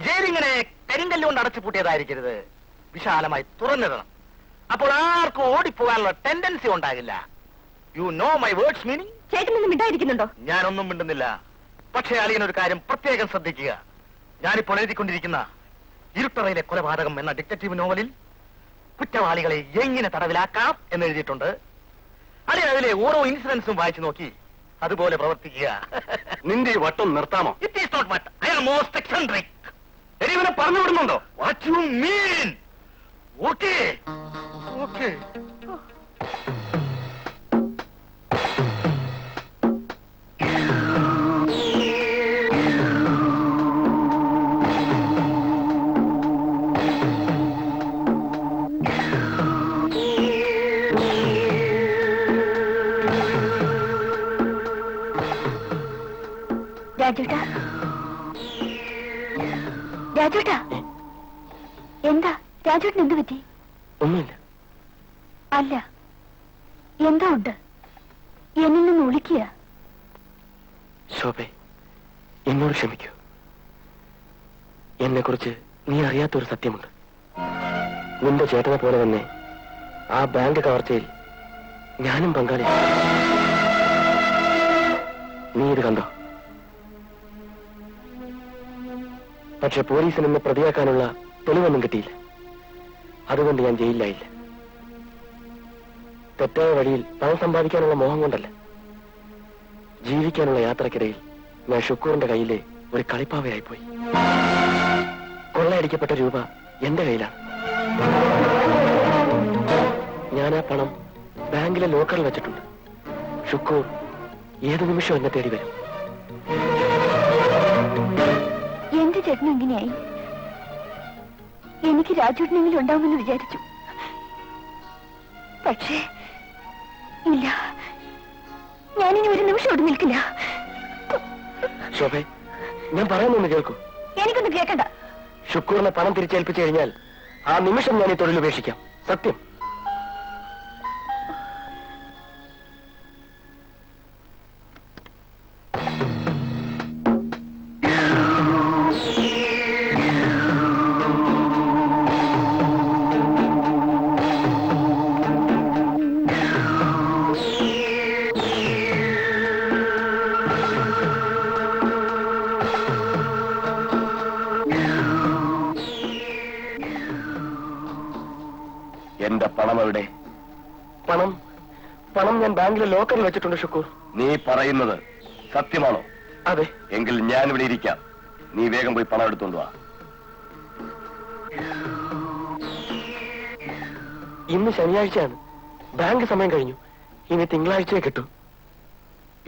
ജയിലിങ്ങനെ കരിങ്കല്ലുകൊണ്ട് അടച്ചു പൂട്ടിയതായിരിക്കരുത്. വിശാലമായി തുറന്നിടണം. അപ്പോൾ ആർക്കും ഓടിപ്പോകാനുള്ള ടെൻഡൻസി ഉണ്ടാകില്ല. You know my words meaning? ചേട്ടനൊന്നും മിണ്ടായിരിക്കുന്നുണ്ടോ? ഞാനൊന്നും മിണ്ടുന്നില്ല. പക്ഷേ അളിയനൊരു കാര്യം പ്രത്യേകം ശ്രദ്ധിക്കുക. ഞാനിപ്പോൾ എഴുതിക്കൊണ്ടിരിക്കുന്ന ഇരുട്ടറയിലെ കൊലപാതകം എന്ന ഡിറ്റക്റ്റീവ് നോവലിൽ കുറ്റവാളികളെ എങ്ങനെ തടവിലാക്കാം എന്ന് എഴുതിയിട്ടുണ്ട്. അളിയൻ അതിലെ ഓരോ ഇൻസിഡൻസും വായിച്ചു നോക്കി അതുപോലെ പ്രവർത്തിക്കുക. നിന്റെ ഈ വട്ടം നിർത്താമോ? ഇറ്റ് ഈസ് നോട്ട് വട്ട്. I am most eccentric. ഇവനെ പറഞ്ഞു വിടുന്നുണ്ടോ? What you mean? Okay okay. രാജേട്ടാ, രാജേട്ടാ, എന്താ രാജേട്ടൻ എന്ത് പറ്റി? ഒന്നുമില്ല. അല്ല, എന്താ ഉണ്ട്? എന്നിൽ നിന്ന് ഒളിക്കുക. ശോഭെ, എന്നോട് ക്ഷമിക്കൂ. എന്നെ കുറിച്ച് നീ അറിയാത്തൊരു സത്യമുണ്ട്. നിന്റെ ചേട്ടനെ പോലെ തന്നെ ആ ബാങ്ക് കവർച്ചയിൽ ഞാനും പങ്കാളിയാണ്. നീ ഇത് കണ്ടോ? പക്ഷെ പോലീസിന് എന്നെ പ്രതിയാക്കാനുള്ള തെളിവൊന്നും കിട്ടിയില്ല. അതുകൊണ്ട് ഞാൻ ജയിലിലായില്ല. തെറ്റായ വഴിയിൽ പണം സമ്പാദിക്കാനുള്ള മോഹം കൊണ്ടല്ല. ജീവിക്കാനുള്ള യാത്രക്കിടയിൽ ഞാൻ ഷുക്കൂറിന്റെ കയ്യിലെ ഒരു കളിപ്പാവയായിപ്പോയി. കൊള്ളയടിക്കപ്പെട്ട രൂപ എന്റെ കയ്യിലാണ്. ഞാൻ ആ പണം ബാങ്കിലെ ലോക്കറിൽ വെച്ചിട്ടുണ്ട്. ഷുക്കൂർ ഏതു നിമിഷം എന്നെ തേടി വരും. എന്റെ ചേട്ടനും ഇങ്ങനെയായി. എനിക്ക് രാജുവിനെങ്കിലും ഉണ്ടാവുമെന്ന് വിചാരിച്ചു. പക്ഷേ ഇല്ല, ഞാനിനി ഒരു നിമിഷം ഇവിടെ നിൽക്കില്ല. ശോഭേ, ഞാൻ പറയുന്നൊന്ന് കേൾക്കൂ. എനിക്കൊന്നും കേൾക്കണ്ട. ഷുക്കൂറിനെ പണം തിരിച്ചേൽപ്പിച്ചു കഴിഞ്ഞാൽ ആ നിമിഷം ഞാൻ ഈ തൊഴിൽ ഉപേക്ഷിക്കാം. സത്യം. എന്റെ പണം എവിടെ? പണം ഞാൻ ബാങ്കിലെ ലോക്കറിൽ വെച്ചിട്ടുണ്ട് ഷുക്കൂർ. നീ പറയുന്നത് സത്യമാണോ? അതെ. എങ്കിൽ ഞാൻ ഇവിടെ ഇരിക്കാം. നീ വേഗം പോയി പണം എടുത്തോണ്ട് വാ. ഇന്ന് ശനിയാഴ്ചയാണ്. ബാങ്ക് സമയം കഴിഞ്ഞു. ഇനി തിങ്കളാഴ്ചയെ കിട്ടൂ.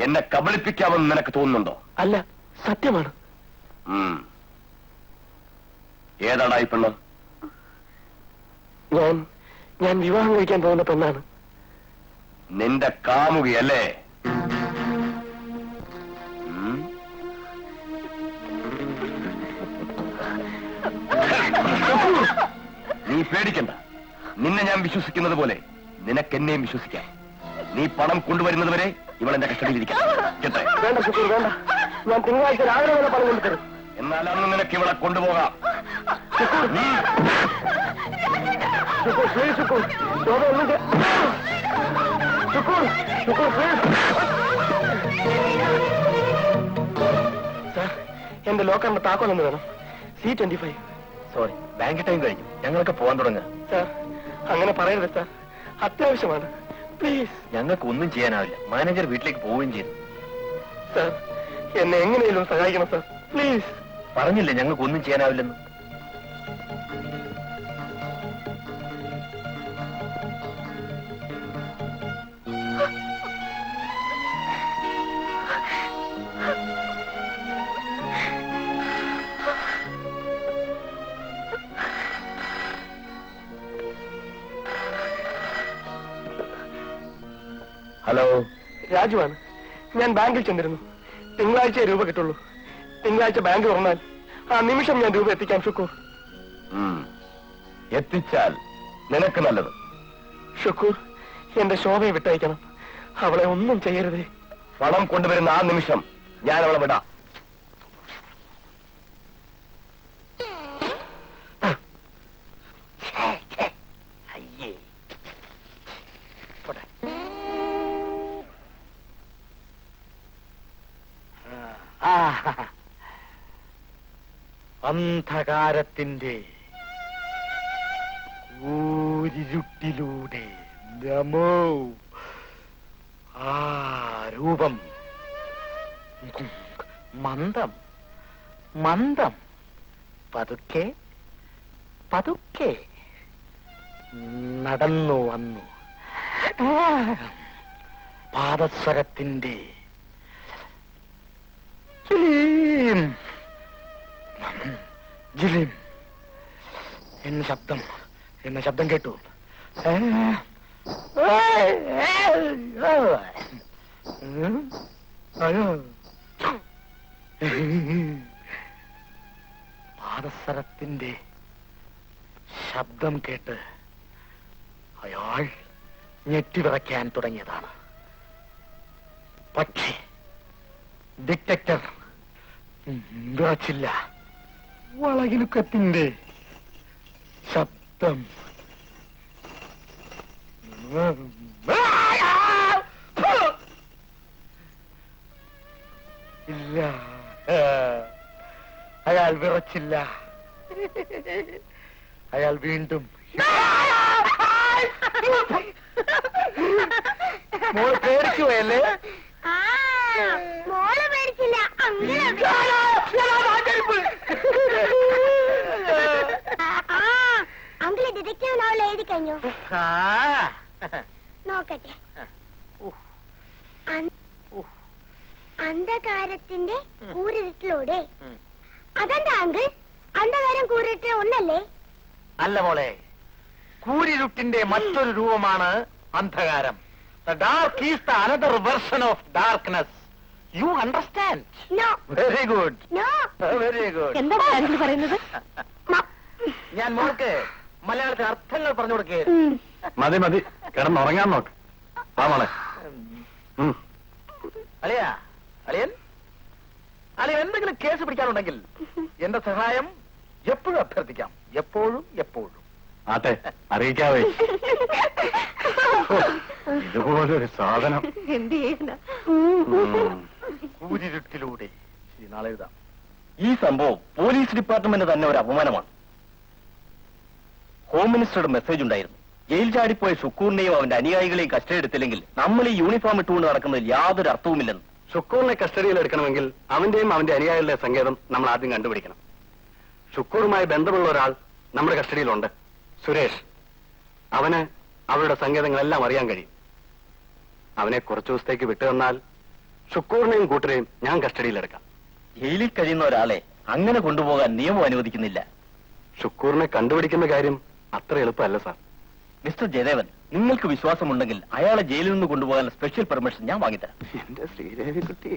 എന്നെ കബളിപ്പിക്കാമെന്ന് നിനക്ക് തോന്നുന്നുണ്ടോ? അല്ല, സത്യമാണ്. ഏതാടാ ഈ പെണ്ണ്? ഞാൻ വിവാഹം കഴിക്കാൻ പോകുന്ന പെണ്ണാണ്. നിന്റെ കാമുകിയല്ലേ? നീ പേടിക്കണ്ട. നിന്നെ ഞാൻ വിശ്വസിക്കുന്നത് പോലെ നിനക്കെന്നെയും വിശ്വസിക്കാം. നീ പണം കൊണ്ടുവരുന്നത് വരെ ഇവളെന്റെ കസ്റ്റഡിയിലിരിക്കാം. വേണ്ട ശുക്കൂർ, വേണ്ട. ഞാൻ തിങ്കളാഴ്ച രാവിലെ വരെ പണം കൊണ്ടുതരും. എന്നാൽ അന്ന് നിനക്ക് ഇവളെ കൊണ്ടുപോകാം. സാർ, എന്റെ ലോക്കറിന്റെ താക്കോലൊന്ന് വേണം. C25. സോറി, ബാങ്ക് ടൈം കഴിഞ്ഞു. ഞങ്ങൾക്ക് പോകാൻ തുടങ്ങുക. സാർ, അങ്ങനെ പറയരുത് സാർ. അത്യാവശ്യമാണ്. പ്ലീസ്. ഞങ്ങൾക്ക് ഒന്നും ചെയ്യാനാവില്ല. മാനേജർ വീട്ടിലേക്ക് പോവുകയും ചെയ്തു. സാർ, എന്നെ എങ്ങനെയും സഹായിക്കണം സാർ. പ്ലീസ്. പറഞ്ഞില്ലേ ഞങ്ങൾക്ക് ഒന്നും ചെയ്യാനാവില്ലെന്ന്. ഹലോ, രാജുവാണ്. ഞാൻ ബാങ്കിൽ ചെന്നിരുന്നു. തിങ്കളാഴ്ച രൂപ കിട്ടുള്ളൂ. തിങ്കളാഴ്ച ബാങ്ക് തുറന്നാൽ ആ നിമിഷം ഞാൻ രൂപ എത്തിക്കാം ഷുക്കൂർ. എത്തിച്ചാൽ നിനക്ക് നല്ലത്. ഷുക്കൂർ, എന്റെ ശോഭയെ വിട്ടയക്കണം. അവളെ ഒന്നും ചെയ്യരുതേ. പണം കൊണ്ടുവരുന്ന ആ നിമിഷം ഞാൻ അവളെ വിടാം. അന്ധകാരത്തിന്റെ ഊരിരുട്ടിലൂടെ നമോ ആ രൂപം മന്ദം മന്ദം പതുക്കെ പതുക്കെ നടന്നു വന്നു. പാദസ്വരത്തിന്റെ ജിലിം എന്ന ശബ്ദം കേട്ടു. പാദസരത്തിന്റെ ശബ്ദം കേട്ട് അയാൾ ഞെട്ടിവിറയ്ക്കാൻ തുടങ്ങിയതാണ്. പക്ഷേ ഡിറ്റക്ടർ വിറച്ചില്ല. വളകിലുക്കത്തിന്റെ ശബ്ദം ഇല്ല, അയാൾ വിറച്ചില്ല. അയാൾ വീണ്ടും മോള് പേടിച്ചു പോയല്ലേ? മോള് പേടിച്ചില്ല, അങ്കിള് ഡിറ്റക്റ്റീവ് നോവൽ എഴുതി കഴിഞ്ഞു. നോക്കട്ടെ. അന്ധകാരത്തിന്റെ കൂരിരുട്ടിലൂടെ. അതെന്താ അങ്കിൾ, അന്ധകാരം കൂരിട്ട് ഒന്നല്ലേ? അല്ല മോളെ, കൂരിരുട്ടിന്റെ മറ്റൊരു രൂപമാണ് അന്ധകാരം. The dark is the another version of darkness. You understand? No. Very good. No. Very good. എന്താണ് അങ്കിൾ പറയുന്നത്? ഞാൻ മോൾക്ക് മലയാളത്തിൽ അർത്ഥങ്ങൾ പറഞ്ഞു കൊടുക്കേ. മതി മതി, കിടന്നുറങ്ങാൻ നോക്ക്. ആ മോളെ. അളിയ, അളിയൻ അളിയൻ എന്തെങ്കിലും കേസ് പിടിക്കാനുണ്ടെങ്കിൽ എന്റെ സഹായം എപ്പോഴും അഭ്യർത്ഥിക്കാം. എപ്പോഴും എപ്പോഴും. ആട്ടെ, അറിയിക്കാവേ. ഇതുപോലൊരു സാധനം. എന്ത് ചെയ്യുന്ന? കൂരിരുട്ടിലൂടെ. നാളെ എഴുതാം. ഈ സംഭവം പോലീസ് ഡിപ്പാർട്ട്മെന്റ് തന്നെ ഒരു അപമാനമാണ്. ഹോം മിനിസ്റ്ററുടെ മെസ്സേജ് ഉണ്ടായിരുന്നു. ജയിൽ ചാടിപ്പോയ ഷുക്കൂറിനെയും അവന്റെ അനുയായികളെയും കസ്റ്റഡി എടുത്തില്ലെങ്കിൽ നമ്മൾ ഈ യൂണിഫോം ഇട്ടുകൊണ്ട് നടക്കുന്നതിൽ യാതൊരു അർത്ഥവുമില്ലെന്ന്. ഷുക്കൂറിനെ കസ്റ്റഡിയിൽ എടുക്കണമെങ്കിൽ അവന്റെയും അവന്റെ അനുയായികളുടെ സങ്കേതം നമ്മൾ ആദ്യം കണ്ടുപിടിക്കണം. ഷുക്കൂറുമായി ബന്ധമുള്ള ഒരാൾ നമ്മുടെ കസ്റ്റഡിയിലുണ്ട്, സുരേഷ്. അവന് അവരുടെ സങ്കേതങ്ങളെല്ലാം അറിയാൻ കഴിയും. അവനെ കുറച്ചു ദിവസത്തേക്ക് വിട്ടുതന്നാൽ ഷുക്കൂറിനെയും കൂട്ടരെയും ഞാൻ കസ്റ്റഡിയിലെടുക്കാം. ജയിലിൽ കഴിയുന്ന ഒരാളെ അങ്ങനെ കൊണ്ടുപോകാൻ നിയമം അനുവദിക്കുന്നില്ല. ഷുക്കൂറിനെ കണ്ടുപിടിക്കുന്ന കാര്യം അത്ര എളുപ്പമല്ല സാർ. മിസ്റ്റർ ജയദേവൻ, നിങ്ങൾക്ക് വിശ്വാസമുണ്ടെങ്കിൽ അയാളെ ജയിലിൽ നിന്ന് കൊണ്ടുപോകാൻ സ്പെഷ്യൽ പെർമിഷൻ ഞാൻ വാങ്ങിത്തരാം. എന്റെ ശ്രീദേവി കുട്ടി.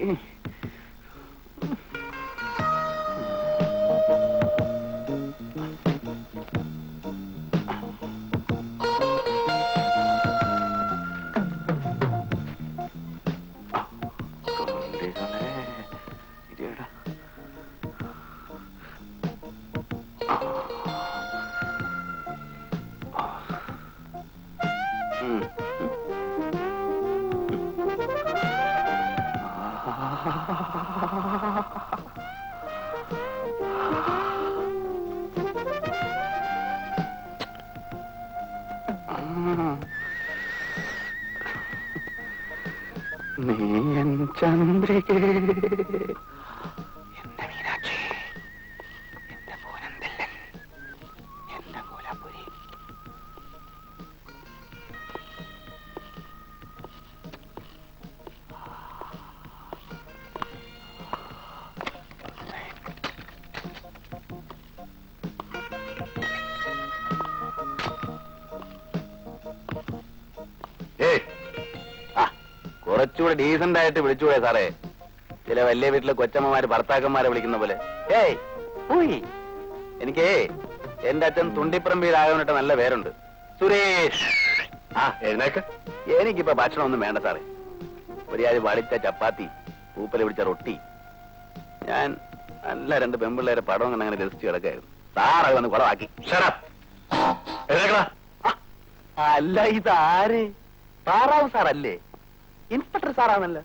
നീയൻ ചന്ദ്രികേ, എന്റെ മീനാക്ഷി, എന്റെ പൂനന്തില്ലൻ, എന്റെ കോലാപുരി. കുറച്ചുകൂടെ ഡീസന്റ് ആയിട്ട് വിളിച്ചുകൂടെ സാറേ? ചില വലിയ വീട്ടിലെ കൊച്ചമ്മമാര് ഭർത്താക്കന്മാരെ വിളിക്കുന്ന പോലെ. ഏയ് പോയി. എനിക്കേ എന്റെ അച്ഛൻ തുണ്ടിപ്പറമ്പ് രാഘവനിട്ട് നല്ല പേരുണ്ട്, സുരേഷ്. ആ എഴുന്നേക്ക്. എനിക്കിപ്പോ ഭക്ഷണം ഒന്നും വേണ്ട സാറേ. ഒരു വളിച്ച ചപ്പാത്തി, പൂപ്പല പിടിച്ച റൊട്ടി. ഞാൻ നല്ല രണ്ട് പെമ്പിള്ളേരെ പടം കണ്ട് അങ്ങനെ രസിച്ച് കിടക്കായിരുന്നു. സാറത് വന്ന് കുളവാക്കി. അല്ല, ഇതാര്? താറാവ് സാറല്ലേ? ഇൻസ്പെക്ടർ സാറാണല്ലോ.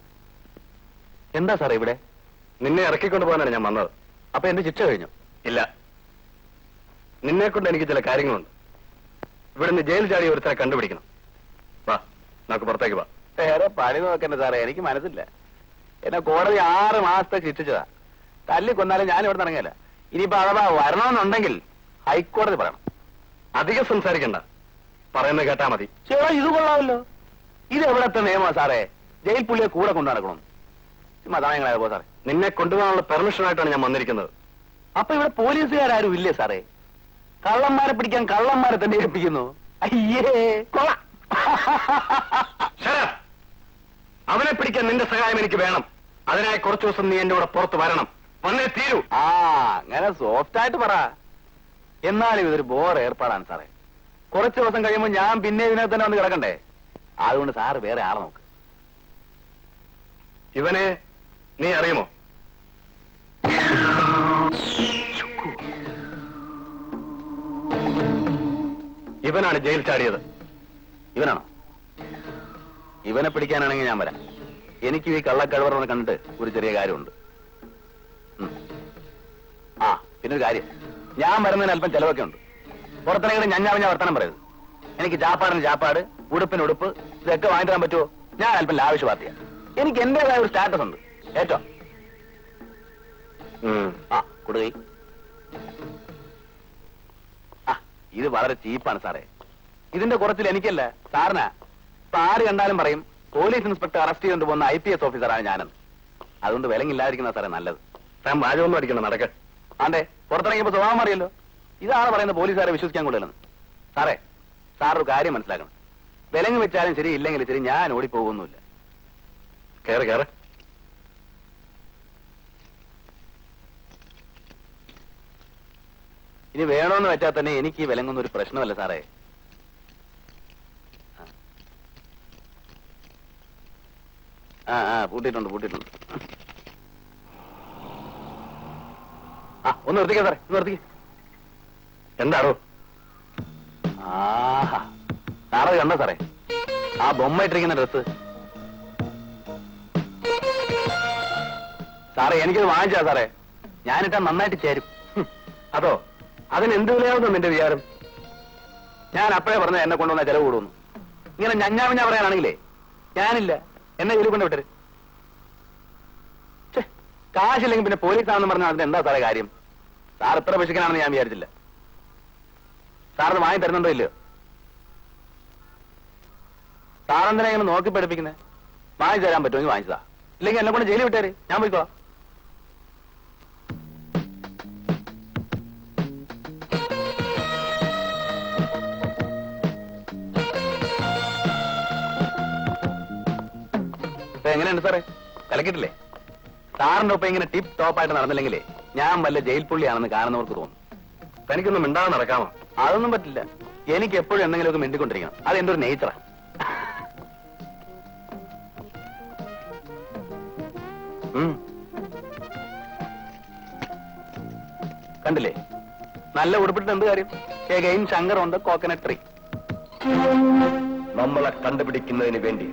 എന്താ സാറേ ഇവിടെ? നിന്നെ ഇറക്കിക്കൊണ്ട് പോകാനാണ് ഞാൻ വന്നത്. അപ്പൊ എന്റെ ശിക്ഷ കഴിഞ്ഞു? ഇല്ല. നിന്നെ കൊണ്ട് എനിക്ക് ചില കാര്യങ്ങളുണ്ട്. ഇവിടുന്ന് ജയിൽ ചാടി ഒരുത്തരെ കണ്ടുപിടിക്കണം. വാ, നമുക്ക് പുറത്തേക്ക് വാ. വേറെ പണി നോക്കണ്ട സാറേ, എനിക്ക് മനസ്സില്ല. എന്നെ കോടതി 6 മാസത്തെ ശിക്ഷിച്ചതാ. തല്ലി കൊന്നാലും ഞാൻ ഇവിടെ ഇറങ്ങില്ല. ഇനിയിപ്പോ അഥവാ വരണമെന്നുണ്ടെങ്കിൽ ഹൈക്കോടതി പറയണം. അധികം സംസാരിക്കണ്ട, പറയുന്നത് കേട്ടാ മതി. ചേട്ടാ, ഇത് കൊള്ളാമല്ലോ. ഇത് എവിടത്തെ നിയമമാ സാറേ? ജയിൽ പുള്ളിയെ കൂടെ കൊണ്ടു നടക്കണം. മതായങ്ങളായ പോ സാറേ. നിന്നെ കൊണ്ടുപോകാനുള്ള പെർമിഷനായിട്ടാണ് ഞാൻ വന്നിരിക്കുന്നത്. അപ്പൊ ഇവിടെ പോലീസുകാരും ഇല്ലേ സാറേ? കള്ളന്മാരെ പിടിക്കാൻ കള്ളന്മാരെ തന്നെ ഏൽപ്പിക്കുന്നു. അയ്യേ, കൊള്ളാം. അവനെ പിടിക്കാൻ നിന്റെ സഹായം എനിക്ക് വേണം. അതിനായി കുറച്ചു ദിവസം നീ എന്റെ കൂടെ പുറത്ത് വരണം. വന്നേ തീരൂ. ആ, അങ്ങനെ സോഫ്റ്റ് ആയിട്ട് പറ. എന്നാലും ഇതൊരു ബോർ ഏർപ്പാടാണ് സാറേ. കുറച്ചു ദിവസം കഴിയുമ്പോൾ ഞാൻ പിന്നെ ഇതിനകത്ത് തന്നെ വന്ന് കിടക്കണ്ടേ? അതുകൊണ്ട് സാറ് വേറെ ആളെ നോക്ക്. ഇവനെ നീ അറിയുമോ? ഇവനാണ് ജയിൽ ചാടിയത്. ഇവനാണോ? ഇവനെ പിടിക്കാനാണെങ്കിൽ ഞാൻ വരാം. എനിക്ക് ഈ കള്ളക്കഴവറവനെ കണ്ടിട്ട് ഒരു ചെറിയ കാര്യമുണ്ട്. ആ പിന്നെ ഒരു കാര്യം, ഞാൻ വരുന്നതിന് അല്പം ചെലവൊക്കെ ഉണ്ട്. പുറത്തിറങ്ങി ഞാൻ വർത്തമാനം പറയരുത്. എനിക്ക് ചാപ്പാടിന് ചാപ്പാട്, ഉടുപ്പിന് ഉടുപ്പ്, ഇതൊക്കെ വാങ്ങി തരാൻ പറ്റുമോ? ഞാൻ അല്പം ലാവിഷ് പാർട്ടിയാ. എനിക്ക് എന്റേതായ ഒരു സ്റ്റാറ്റസ് ഉണ്ട്. ഏറ്റോ ആ കൊടുകൈ. ആ ഇത് വളരെ ചീപ്പാണ് സാറേ. ഇതിന്റെ കുറച്ചിൽ എനിക്കല്ല, സാറിനാ. ഇപ്പൊ ആര് കണ്ടാലും പറയും പോലീസ് ഇൻസ്പെക്ടർ അറസ്റ്റ് ചെയ്തുകൊണ്ട് പോകുന്ന IPS ഓഫീസറാണ് ഞാനെന്ന്. അതുകൊണ്ട് വിലങ്ങില്ലാതിരിക്കുന്ന സാറേ നല്ലത്. താൻ വാചകമൊന്നും അടിക്കണം, നടക്ക. ആണ്ടെ പുറത്തിറങ്ങിയപ്പോ സ്വഭാവം അറിയല്ലോ. ഇതാണ് പറയുന്നത് പോലീസുകാരെ വിശ്വസിക്കാൻ കൊള്ളില്ലെന്ന്. സാറേ, സാറൊരു കാര്യം മനസ്സിലാക്കണം. വിലങ്ങ് വെച്ചാലും ശരി, ഇല്ലെങ്കിൽ ശരി, ഞാൻ ഓടിപ്പോകുന്നില്ല. കേറ് കേറ്. ഇനി വേണോന്ന് വെച്ചാൽ തന്നെ എനിക്ക് ഈ വിലങ്ങൊന്നും ഒരു പ്രശ്നമല്ല സാറേ. പൂട്ടിയിട്ടുണ്ട്. ആ ഒന്ന് നിർത്തിക്കേ സാറേ, ഒന്ന് നിർത്തിക്കേ. എന്താണോ? ആഹാ, സാറത് കണ്ടോ സാറേ? ആ ബൊമ്മ ഇട്ടിരിക്കുന്ന ഡ്രസ്. സാറേ എനിക്കത് വാങ്ങിച്ചാ സാറേ. ഞാനിട്ടാ നന്നായിട്ട് ചേരും. അതോ? അതിന് എന്ത് വിലയാവുന്നു നിന്റെ വിചാരം? ഞാൻ അപ്പോഴേ പറഞ്ഞ എന്നെ കൊണ്ടുവന്ന ചെലവ് കൂടുന്നു. ഇങ്ങനെ ഞഞ്ഞാമിഞ്ഞ പറയാനാണെങ്കിലേ ഞാനില്ല, എന്നെ ജോലി കൊണ്ട് വിട്ടര്. കാശില്ലെങ്കിൽ പിന്നെ പോലീസാണെന്ന് പറഞ്ഞാൽ അതിന് എന്താ സാറേ കാര്യം? സാർ ഇത്ര വിശക്കനാണെന്ന് ഞാൻ വിചാരിച്ചില്ല. സാറിന് വാങ്ങി തരുന്നുണ്ടോ ഇല്ലയോ? സാറെന്തിനാ ഇങ്ങനെ നോക്കി പഠിപ്പിക്കുന്നത്? വാങ്ങിച്ചു തരാൻ പറ്റുമെങ്കിൽ വാങ്ങിച്ചതാ, ഇല്ലെങ്കിൽ എന്നെ കൊണ്ട് ജയിലിൽ വിട്ടേര്, ഞാൻ പോയിക്കോ. എങ്ങനെയുണ്ട് സാറേ? കലക്കിട്ടില്ലേ? സാറിന്റെ ഒപ്പം ഇങ്ങനെ ടിപ്പ് ടോപ്പായിട്ട് നടന്നില്ലെങ്കിലേ ഞാൻ വല്ല ജയിൽ പുള്ളിയാണെന്ന് കാണുന്നവർക്ക് തോന്നും. തനിക്കൊന്നും മിണ്ടാതെ നടക്കാമോ? അതൊന്നും പറ്റില്ല. എനിക്ക് എപ്പോഴും എന്തെങ്കിലുമൊക്കെ മിണ്ടിക്കൊണ്ടിരിക്കണം. അത് എന്റെ ഒരു നേച്ചറാ. കണ്ടില്ലേ, നല്ല ഉടുപ്പിട്ട് എന്ത് കാര്യം? Again Shankar on the coconut tree. നമ്മളെ കണ്ടുപിടിക്കുന്നതിന് വേണ്ടി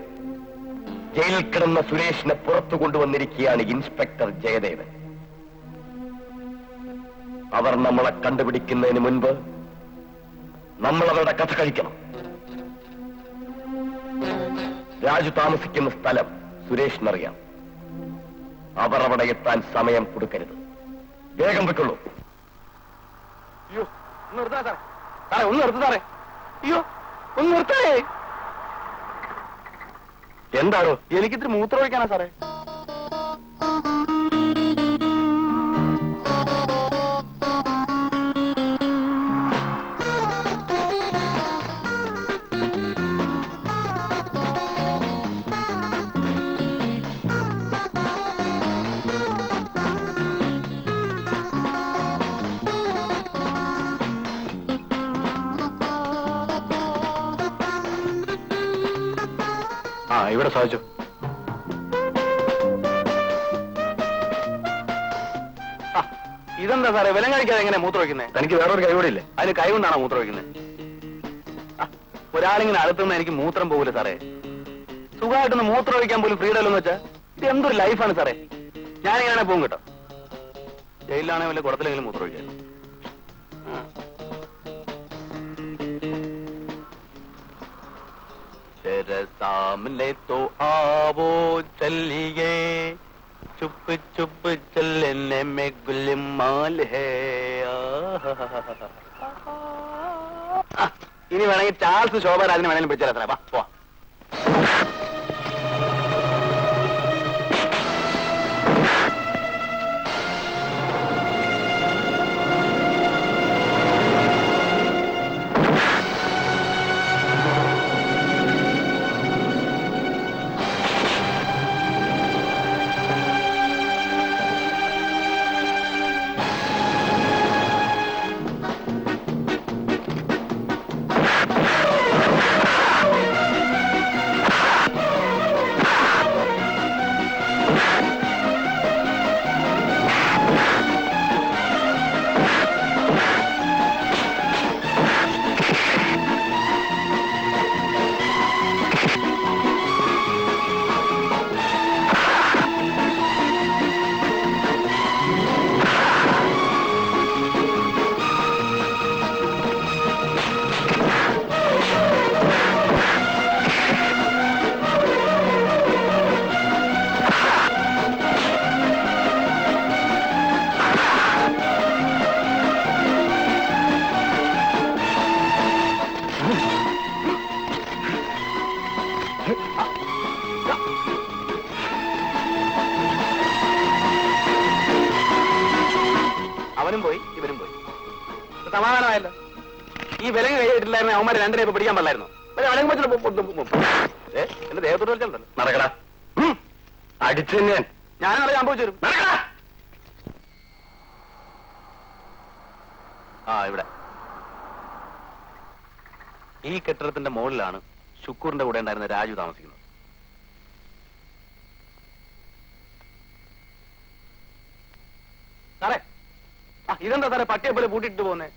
ജയിലിൽ കിടന്ന സുരേഷിനെ പുറത്തു കൊണ്ടുവന്നിരിക്കുകയാണ് ഇൻസ്പെക്ടർ ജയദേവൻ. അവർ നമ്മളെ കണ്ടുപിടിക്കുന്നതിന് മുൻപ് നമ്മൾ അവരുടെ കഥ കഴിക്കണം. രാജു താമസിക്കുന്ന സ്ഥലം സുരേഷിനറിയാം. അവർ അവിടെ എത്താൻ സമയം കൊടുക്കരുത്. വേഗം വെക്കുള്ളൂ. അയ്യോ ഒന്ന് നിർത്താ സാറേ. സാറേ ഒന്ന് നിർത്ത സാറേ. അയ്യോ ഒന്ന് നിർത്തേ. എന്താണോ? എനിക്കിത്തിരി മൂത്രം ഒഴിക്കാനാ സാറേ. ഇവിടെ സാധിച്ചു. ഇതെന്താ സാറേ വിലം കഴിക്കാതെ എങ്ങനെ മൂത്രം വയ്ക്കുന്നത്? തനിക്ക് വേറൊരു കൈ കൂടെ ഇല്ലേ? അതിന് കൈ കൊണ്ടാണോ മൂത്രം വയ്ക്കുന്നത്? ഒരാളിങ്ങനെ അടുത്തുനിന്ന് എനിക്ക് മൂത്രം പോകില്ല സാറേ. സുഖമായിട്ടൊന്ന് മൂത്രം ഒഴിക്കാൻ പോലും ഫ്രീഡം എന്ന് വെച്ചാൽ ഇത് എന്തൊരു ലൈഫാണ് സാറേ. ഞാനിങ്ങനെ പോകും കേട്ടോ. ജയിലിലാണെങ്കിൽ വല്ല കുടത്തിലെങ്കിലും മൂത്രം ഒഴിക്കാൻ. सामने तो आवो चलिए चुप चुप चलने में गुलमाल है. ഇനി വേണമെങ്കിൽ ചാൾസ് ശോഭരാജിനെ വേണമെങ്കിലും പിടിച്ചാൽ വാ പോ. സമാധാനമായല്ലോ. ഈ വിലങ്ങ് കൈയിട്ടില്ലായിരുന്നു അവന്മാരെ രണ്ടിനെ ഇപ്പൊ പിടിക്കാൻ പാടില്ലായിരുന്നു. എന്റെ ദേഹത്തോട് കളിച്ചല്ലോ. നടക്കടാ, അടിച്ചു ഞാനത് സംഭവിച്ചു തരും. നടക്കടാ. ആ ഇവിടെ ഈ കെട്ടിടത്തിന്റെ മുകളിലാണ് ശുക്കൂറിന്റെ കൂടെ ഉണ്ടായിരുന്ന രാജു താമസിക്കുന്നത്. സാറേ, ഇതെന്താ സാറേ പട്ടിയെ പോലെ പൂട്ടിട്ട് പോകുന്നേ?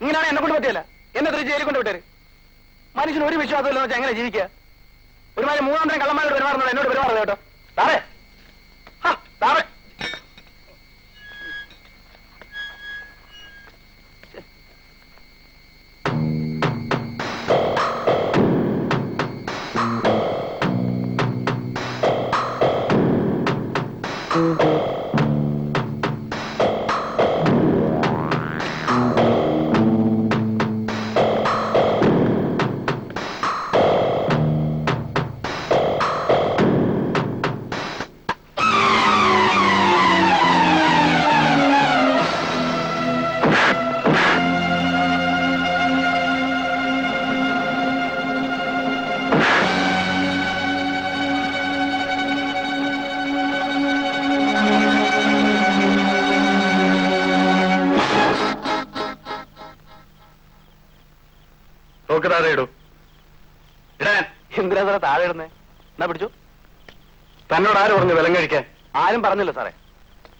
ഇങ്ങനെയാണ് എന്നെ കൊണ്ട് പറ്റിയല്ല. എന്നെ തിരിച്ച് ജയിലിൽ കൊണ്ട് വിട്ടേര്. മനുഷ്യന് ഒരു വിശ്വാസമില്ലെന്ന് വെച്ചാൽ എങ്ങനെ ജീവിക്കുക? ഒരുമാതിരി മൂന്നാം തരം കള്ളന്മാരോട് പെരുമാറുന്നത് എന്നോട് പെരുമാറുന്നത് കേട്ടോ. സാറേ, സാറേ, എന്തിനാ സാറേ താഴെ ഇടുന്നേ? എന്നാ പിടിച്ചു. തന്നോട് ആര് പറഞ്ഞു വിലം കഴിക്കാൻ? ആരും പറഞ്ഞില്ല സാറേ.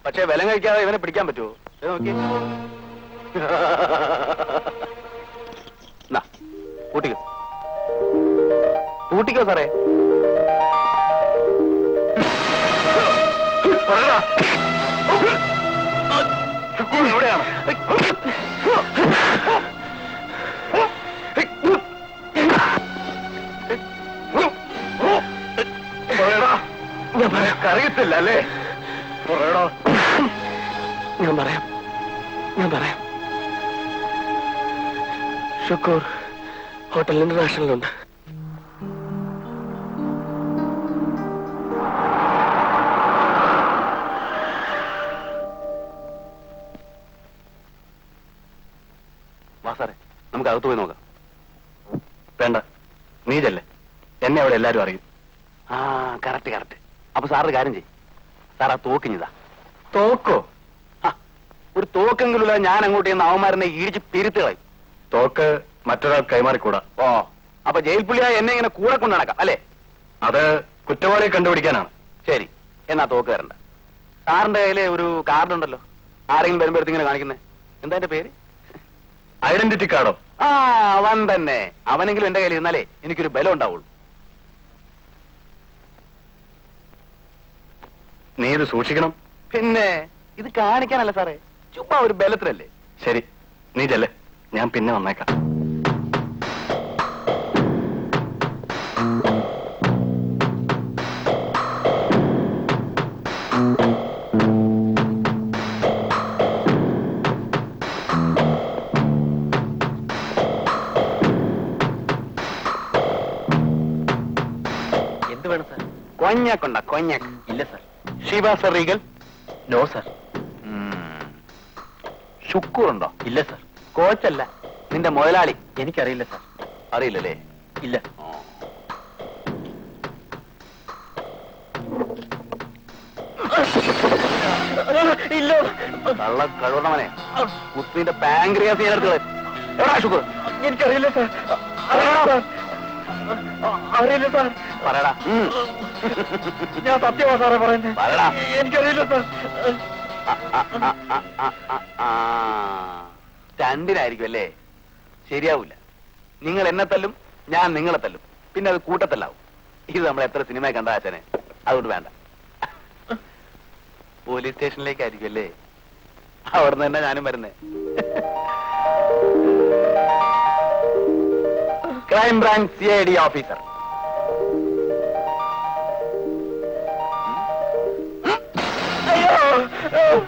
പക്ഷെ വിലം കഴിക്കാതെ ഇവനെ പിടിക്കാൻ പറ്റുമോ? നോക്കി പൂട്ടിക്കോ, പൂട്ടിക്കോ സാറേ. എവിടെയാണ്? അറിയത്തില്ല അല്ലേ? പറയടോ. ഞാൻ പറയാം. ഷുക്കൂർ ഹോട്ടൽ ഇന്റർനാഷണലുണ്ട്. വാ സാറേ, നമുക്ക് അകത്ത് പോയി നോക്കാം. വേണ്ട, നീ ചെല്ലേ. എന്നെ അവിടെ എല്ലാരും അറിയും. ആ കറക്റ്റ്. അപ്പൊ സാറൊരു കാര്യം ചെയ്യും. സാർ ആ തോക്കിഞ്ഞതാ. തോക്കോ? ഒരു തോക്കെങ്കിലുള്ള ഞാൻ അങ്ങോട്ട് ചെന്ന് അവന്മാരനെ ഇടിച്ച് പിരുത്തുകളായി. തോക്ക് മറ്റൊരാൾ കൈമാറിക്കൂടാ. ഓ, അപ്പൊ ജയിൽ പുള്ളിയായി എന്നെ ഇങ്ങനെ കൂടെ കൊണ്ട് നടക്കാം അല്ലേ? അത് കുറ്റവാളിയെ കണ്ടുപിടിക്കാനാണ്. ശരി, എന്നാ തോക്ക് തരണ്ട. സാറിന്റെ കയ്യില് ഒരു കാർഡ് ഉണ്ടല്ലോ, ആരെങ്കിലും വരുമ്പോഴത്തേക്ക് ഇങ്ങനെ കാണിക്കുന്നേ. എന്താ എന്റെ പേര്? ഐഡന്റിറ്റി കാർഡോ? ആ, അവൻ തന്നെ. അവനെങ്കിലും എന്റെ കയ്യിൽ ഇരുന്നാലേ എനിക്കൊരു ബലം ഉണ്ടാവുള്ളൂ. നീ ഇത് സൂക്ഷിക്കണം. പിന്നെ ഇത് കാണിക്കാനല്ല സാറേ, ചുമ്മാ ഒരു ബലത്തിലല്ലേ. ശരി, നീ ചെല്ലേ, ഞാൻ പിന്നെ വന്നേക്കാം. എന്ത് വേണം സാർ? കൊഞ്ഞാക്കുണ്ടോ? കൊഞ്ഞാക്ക് ഇല്ല sir. Sheeba sir Regal? No sir. ഷുക്കൂറുണ്ടോ? ഇല്ല സർ. കോച്ചല്ല, നിന്റെ മുതലാളി? എനിക്കറിയില്ല സർ. അറിയില്ലല്ലേ? ഇല്ല. ഇല്ല. കള്ള കഴിവണവനെ കുത്തിന്റെ പാങ്ക്രിയാസ് ചെയ്യാനെടുത്തത് എവിടാ ഷുക്കൂർ? എനിക്കറിയില്ല സാർ. അറിയില്ല സാർ. പറയടാ. ഞാൻ സത്യമാ സാറേ പറയുന്നത്. പറയടാ. എനിക്കറിയില്ല സാർ. രണ്ടിനായിരിക്കും അല്ലേ? ശരിയാവൂല. നിങ്ങൾ എന്നെ തല്ലും, ഞാൻ നിങ്ങളെ തല്ലും, പിന്നെ അത് കൂട്ടത്തല്ലാവും. ഇത് നമ്മൾ എത്ര സിനിമ കണ്ട അച്ഛനെ. അതുകൊണ്ട് വേണ്ട. പോലീസ് സ്റ്റേഷനിലേക്കായിരിക്കും അല്ലേ? അവിടെ നിന്ന് തന്നെ ഞാനും വരുന്നേ. Crime branch CID officer.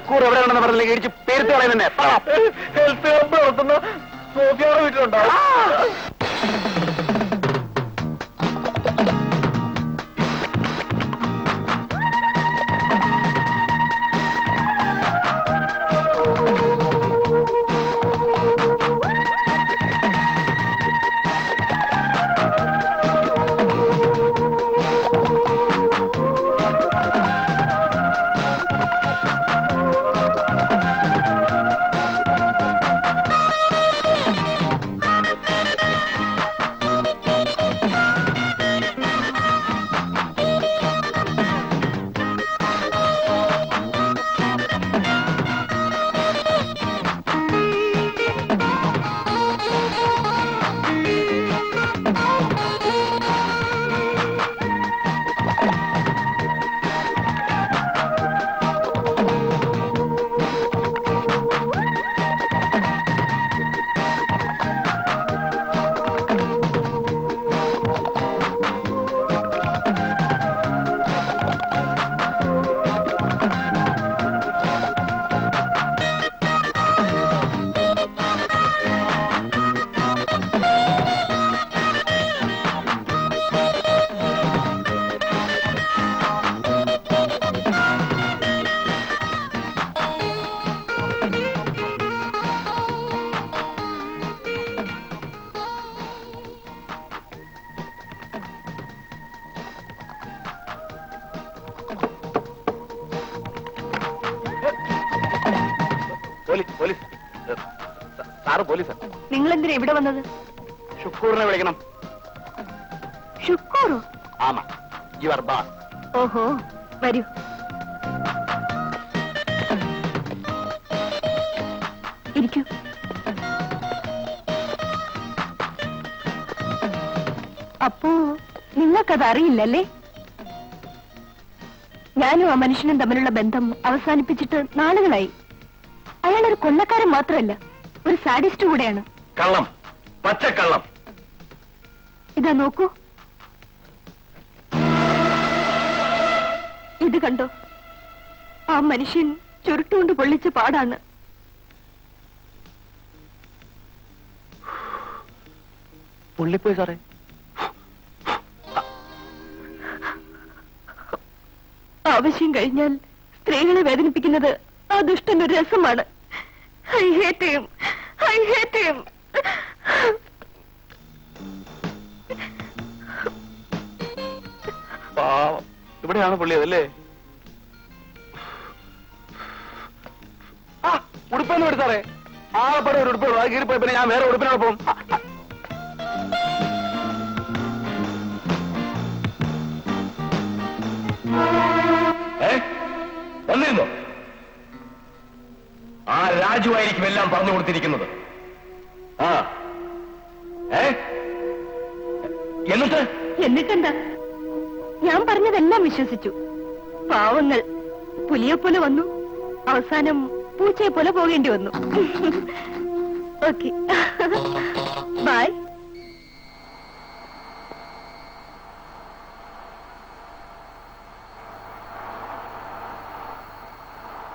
കൂടെ എവിടെ ഉണ്ടെന്ന് പറഞ്ഞില്ലെങ്കിൽ ഇടിച്ച് പേരുത്ത് കളയുന്നെ. ഹെൽത്ത് ക്യാമ്പ് നടത്തുന്ന സോഫിയാടെ വീട്ടിലുണ്ടോ? പോലീസാ. നിങ്ങൾ എന്തിനാ ഇവിടെ വന്നത്? ഷുക്കൂറിനെ വിളിക്കണം. ഷുക്കൂറോ? ആമാ, യുവർ ബാസ്. ഓഹോ, വരൂ. ഇരിക്കൂ. അപ്പോ നിങ്ങൾക്കത് അറിയില്ലല്ലേ? ഞാനും ആ മനുഷ്യനും തമ്മിലുള്ള ബന്ധം അവസാനിപ്പിച്ചിട്ട് നാളുകളായി. അയാളൊരു കൊള്ളക്കാരൻ മാത്രമല്ല, ഒരു സാഡിസ്റ്റ് കൂടെയാണ്. കള്ളം, പച്ചക്കള്ളം. ഇതാ നോക്കൂ, ഇത് കണ്ടോ? ആ മനുഷ്യൻ ചുരുട്ടുകൊണ്ട് പൊള്ളിച്ച പാടാണ്. പുള്ളിപ്പോയി സാറേ. ആവശ്യം കഴിഞ്ഞാൽ സ്ത്രീകളെ വേദനിപ്പിക്കുന്നത് ആ ദുഷ്ടന്റെ ഒരു രസമാണ്. I hate him. I hate him. പാവം. ഇവിടെയാണ് പുള്ളി അതല്ലേ? ആ, ഉടുപ്പൊന്നും എടുത്ത് സാറേ. ആളെപ്പടെ ഒരു ഉടുപ്പ് അത് കീറിപ്പോയി. പിന്നെ ഞാൻ വേറെ ഉടുപ്പിനോട് പോകും. വന്നിരുന്നോ? ആ രാജുവായിരിക്കും എല്ലാം പറഞ്ഞു കൊടുത്തിരിക്കുന്നത്. ആ എന്നിട്ടെന്താ? ഞാൻ പറഞ്ഞതെല്ലാം വിശ്വസിച്ചു. പാവങ്ങൾ പുലിയെ പോലെ വന്നു, അവസാനം പൂച്ചയെ പോലെ പോകേണ്ടി വന്നു. Okay, bye.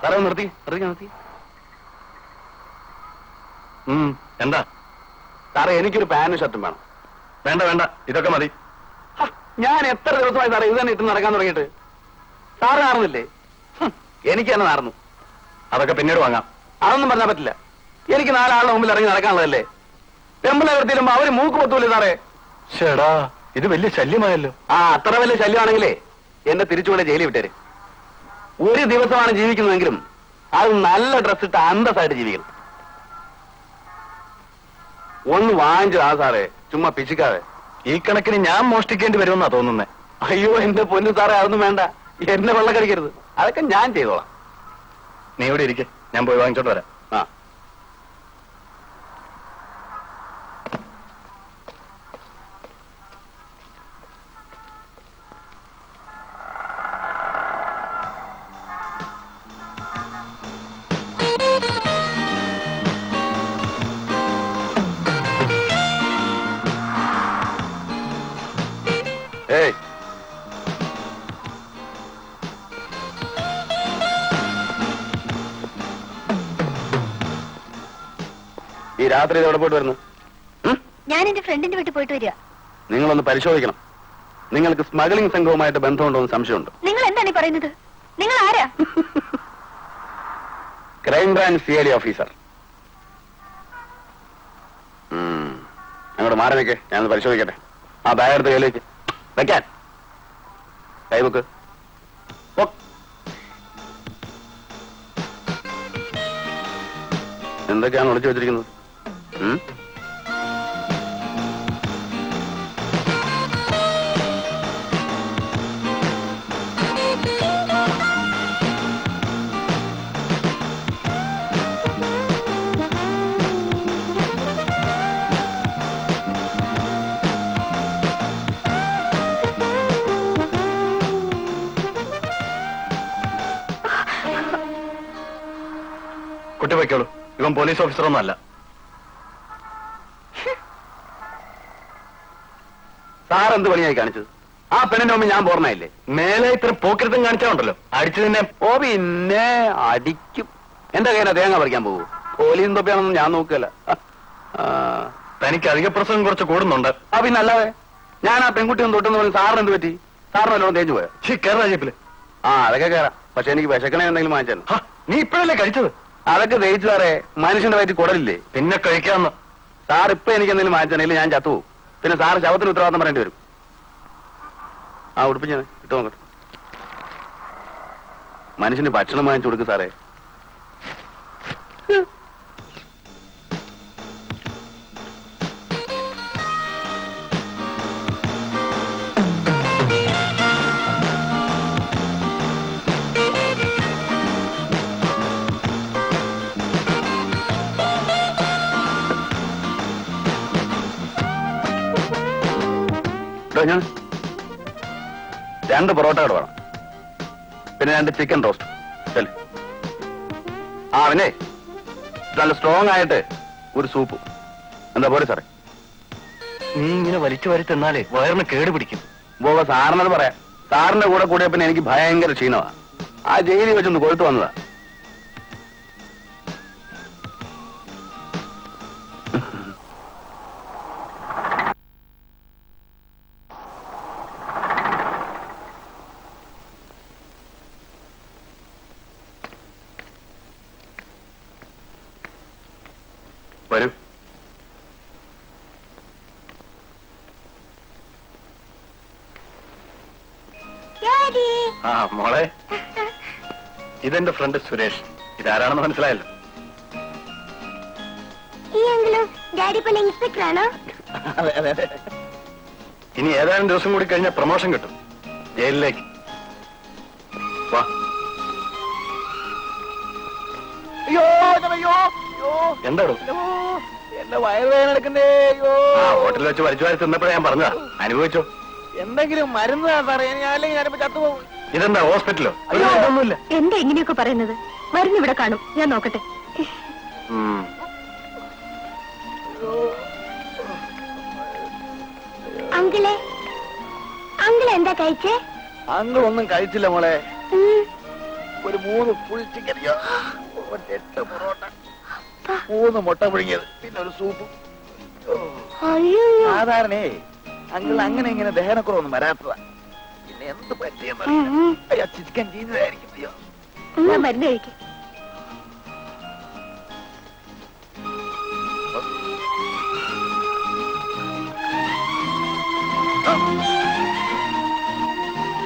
സാറേ നിർത്തി നിർത്തി നിർത്തി. എന്താ സാറേ? എനിക്കൊരു പാന്റും ഷർട്ടും വേണം. വേണ്ട വേണ്ട, ഇതൊക്കെ മതി. ഞാൻ എത്ര ദിവസമായി സാറേ ഇത് തന്നെ ഇട്ട് നടക്കാൻ തുടങ്ങിയിട്ട്? സാറ് നാറുന്നില്ലേ? എനിക്ക് തന്നെ നാർന്നു. അതൊക്കെ പിന്നീട് വാങ്ങാം. അതൊന്നും പറഞ്ഞാൽ പറ്റില്ല. എനിക്ക് 4 ആളുടെ മുമ്പിൽ ഇറങ്ങി നടക്കാനുള്ളതല്ലേ? ടെമ്പിൾ നിർത്തിയിടുമ്പോ അവര് മൂക്ക് പൊത്തൂല്ലേ സാറേ? ചേടാ, ഇത് വലിയ ശല്യമായല്ലോ. ആ, അത്ര വലിയ ശല്യമാണെങ്കിലേ എന്നെ തിരിച്ചുകൊണ്ട് ജയിലിൽ വിട്ടേര്. ഒരു ദിവസമാണ് ജീവിക്കുന്നതെങ്കിലും അത് നല്ല ഡ്രസ് ഇട്ട് അന്തസ്സായിട്ട് ജീവിക്കണം. ഒന്ന് വാങ്ങിച്ചതാ സാറേ, ചുമ്മാ പിശിക്കാതെ. ഈ കണക്കിന് ഞാൻ മോഷ്ടിക്കേണ്ടി വരുമെന്നാ തോന്നുന്നേ. അയ്യോ എന്റെ പൊന്നു സാറേ, അതൊന്നും വേണ്ട. എന്നെ വെള്ളം കഴിക്കരുത്. അതൊക്കെ ഞാൻ ചെയ്തോളാം. നീ ഇവിടെ ഇരിക്കെ, ഞാൻ പോയി വാങ്ങിച്ചോട്ട് വരാം. ആ, ഏയ് ഈ രാത്രി എവിടെ പോയിട്ട് വരുന്നു? ഞാൻ എന്റെ ഫ്രണ്ടിന്റെ വീട്ടിൽ പോയിട്ട് വരിക. നിങ്ങളൊന്ന് പരിശോധിക്കണം. നിങ്ങൾക്ക് സ്മഗ്ലിംഗ് സംഘവുമായിട്ട് ബന്ധമുണ്ടോ എന്ന് സംശയമുണ്ട്. നിങ്ങൾ എന്താണ് ഈ പറയുന്നത്? നിങ്ങൾ ആരാ? Crime branch CID officer. അങ്ങോട്ട് മാറി നിൽക്കേ, ഞാനൊന്ന് പരിശോധിക്കട്ടെ. ആ ബാഗ് എടുത്ത് കയ്യിലേക്ക് വെക്കാൻ. കൈവക്ക്. എന്തൊക്കെയാണ് ഒളിച്ചു വെച്ചിരിക്കുന്നത്? കുട്ടി വയ്ക്കോളൂ. ഇവൻ പോലീസ് ഓഫീസറൊന്നും അല്ല. സാറെന്ത് പണിയായി കാണിച്ചത്? ആ പെണ്ണിന്റെ മുമ്പ് ഞാൻ പോർണയില്ലേ? മേലെ ഇത്ര പോക്കരുത്തും കാണിച്ചാണ്ടല്ലോ അടിച്ചു നിന്നെ. ഓ പിന്നെ അടിക്കും. എന്റെ കയ്യിലെ തേങ്ങ പറിക്കാൻ പോകൂ. പോലീസും തൊപ്പിയാണെന്ന് ഞാൻ നോക്കുകയല്ല. തനിക്ക് അധിക പ്രസംഗം കുറച്ച് കൂടുന്നുണ്ട്. ആ പിന്നെ അല്ലാതെ ഞാൻ ആ പെൺകുട്ടി ഒന്ന് തൊട്ടെന്ന് പറഞ്ഞ് സാറിന് എന്ത് പറ്റി? സാറിന് വല്ലതും തേഞ്ഞു പോയോ? കേരള ജീപ്പില്. ആ അതൊക്കെ കയറാം. പക്ഷെ എനിക്ക് വിശക്കണേ എന്തെങ്കിലും വാങ്ങിച്ചു. നീ ഇപ്പോഴല്ലേ കഴിച്ചത്? അതൊക്കെ ദഹിച്ചു സാറേ. മനുഷ്യന്റെ വയറ്റിൽ കുടലില്ലേ? പിന്നെ കഴിക്കാന്ന്. സാർ ഇപ്പൊ എനിക്ക് എന്തെങ്കിലും വാങ്ങിച്ചാണെങ്കിൽ ഞാൻ ചത്തുപോകും. പിന്നെ സാറ് ശവത്തിന് ഉത്തരവാദിത്തം പറയേണ്ടി വരും. ആ ഉടുപ്പിച്ച് ഇട്ട് നോക്കട്ടെ. മനുഷ്യന് ഭക്ഷണം വാങ്ങിച്ചു കൊടുക്കും സാറേ. ഞാൻ 2 പൊറോട്ട കൂടെ വേണം, പിന്നെ 2 ചിക്കൻ റോസ്റ്റ്. ശരി. ആ പിന്നെ നല്ല സ്ട്രോങ് ആയിട്ട് ഒരു സൂപ്പ്. എന്താ പോലെ സാറേ? നീ ഇങ്ങനെ വലിച്ചു വാരി തിന്നാലേ വയറിന് കേട് പിടിക്കും. സാറിനത് പറയാം. സാറിന്റെ കൂടെ കൂടിയ പിന്നെ എനിക്ക് ഭയങ്കര ക്ഷീണമാ. ആ ജയിലിൽ വെച്ചൊന്ന് കൊഴുത്തു വന്നതാ. വരൂ. ഡാഡി. ആ മോളെ, ഇതെന്റെ ഫ്രണ്ട് സുരേഷ്. ഇതാരാണെന്ന് മനസ്സിലായല്ലോ. ഈ എങ്കിലും ഡാഡി പോലെ ഇൻസ്പെക്ടർ ആണോ? ഇനി ഏതാനും ദിവസം കൂടി കഴിഞ്ഞാൽ പ്രൊമോഷൻ കിട്ടും ജയിലിലേക്ക്. വാ. എന്താടോ? എന്റെ വയറുവേദന എടുക്കുന്നേ. ആ ഹോട്ടലിൽ വെച്ച് വലിച്ചു വാരി തിന്നപ്പോഴേ ഞാൻ പറഞ്ഞതാ. അനുഭവിച്ചോ? എന്തെങ്കിലും മരുന്ന് അല്ലെങ്കിൽ ഞാനിപ്പോ ചത്തുപോകും. ഇതെന്താ ഹോസ്പിറ്റലോ? ഒന്നുമില്ല. എന്താ ഇങ്ങനെയൊക്കെ പറയുന്നത്? മരുന്ന് ഇവിടെ കാണും, ഞാൻ നോക്കട്ടെ. അങ്കിളെ, അങ്കിൾ എന്താ കഴിച്ചേ? അങ്ങൾ ഒന്നും കഴിച്ചില്ല മോളെ. ഒരു 3 ഫുൾ ചിക്കൻ, 8 പൊറോട്ട, 3 മുട്ട പുഴുങ്ങിയത്, പിന്നെ ഒരു സൂപ്പ്. അയ്യോ. സാധാരണ അങ്കിൾ അങ്ങനെ ഇങ്ങനെ ദഹനക്കുറവൊന്നും വരാത്തതാ. പിന്നെ എന്ത് പറ്റിയെന്ന് ചിക്കൻ ചെയ്തതായിരിക്കും. ഞാൻ മരുന്ന് കഴിക്കും.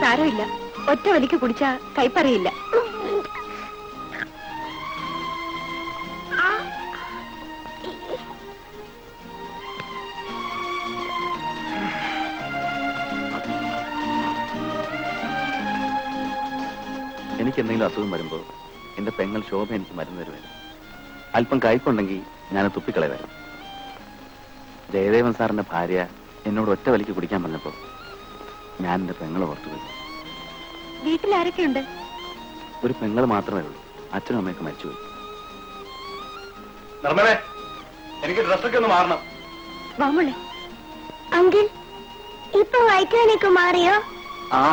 സാരമില്ല, ഒറ്റ വലിക്ക് കുടിച്ചാ കൈപ്പറിയില്ല. എനിക്ക് എന്തെങ്കിലും അസുഖം വരുമ്പോൾ എന്റെ പെങ്ങൾ ശോഭ എനിക്ക് മരുന്ന് തരുമായിരുന്നു. അല്പം കയ്പുണ്ടെങ്കിൽ ഞാൻ തുപ്പിക്കളയുമായിരുന്നു. ജയദേവൻ സാറിന്റെ ഭാര്യ എന്നോട് ഒറ്റ വലിക്ക് കുടിക്കാൻ പറഞ്ഞപ്പോൾ ഞാൻ എന്റെ പെങ്ങളെ ഓർത്തുപോയി. വീട്ടിൽ ആരൊക്കെയുണ്ട്? ഒരു പെങ്ങൾ മാത്രമേ ഉള്ളൂ. അച്ഛനും അമ്മയൊക്കെ മരിച്ചുപോയി. നിർമ്മലേ, എനിക്ക് ഡ്രസ്സൊക്കെ ഒന്ന് മാറണം. വാമോളെ. അങ്കിൾ, ഇപ്പൊ വയറ്റുവേനൊക്കെ മാറിയോ? ആ,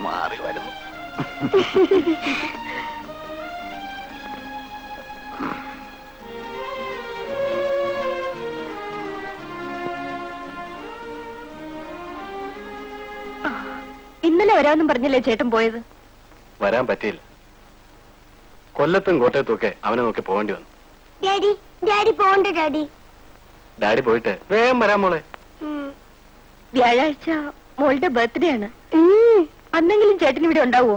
മാറി വരുന്നു. ഇന്നലെ വരാമെന്നും പറഞ്ഞല്ലേ ചേട്ടൻ പോയത്? വരാൻ പറ്റിയില്ല. കൊല്ലത്തും കോട്ടയത്തും ഒക്കെ അവനെ നോക്കി പോകേണ്ടി വന്നു. ഡാഡി, ഡാഡി പോണ്ട ഡാഡി. ഡാഡി പോയിട്ട് വേഗം വരാൻ മോളെ. വ്യാഴാഴ്ച മോളുടെ ബർത്ത്ഡേ ആണ്. അന്നെങ്കിലും ചേട്ടൻ ഇവിടെ ഉണ്ടാവോ?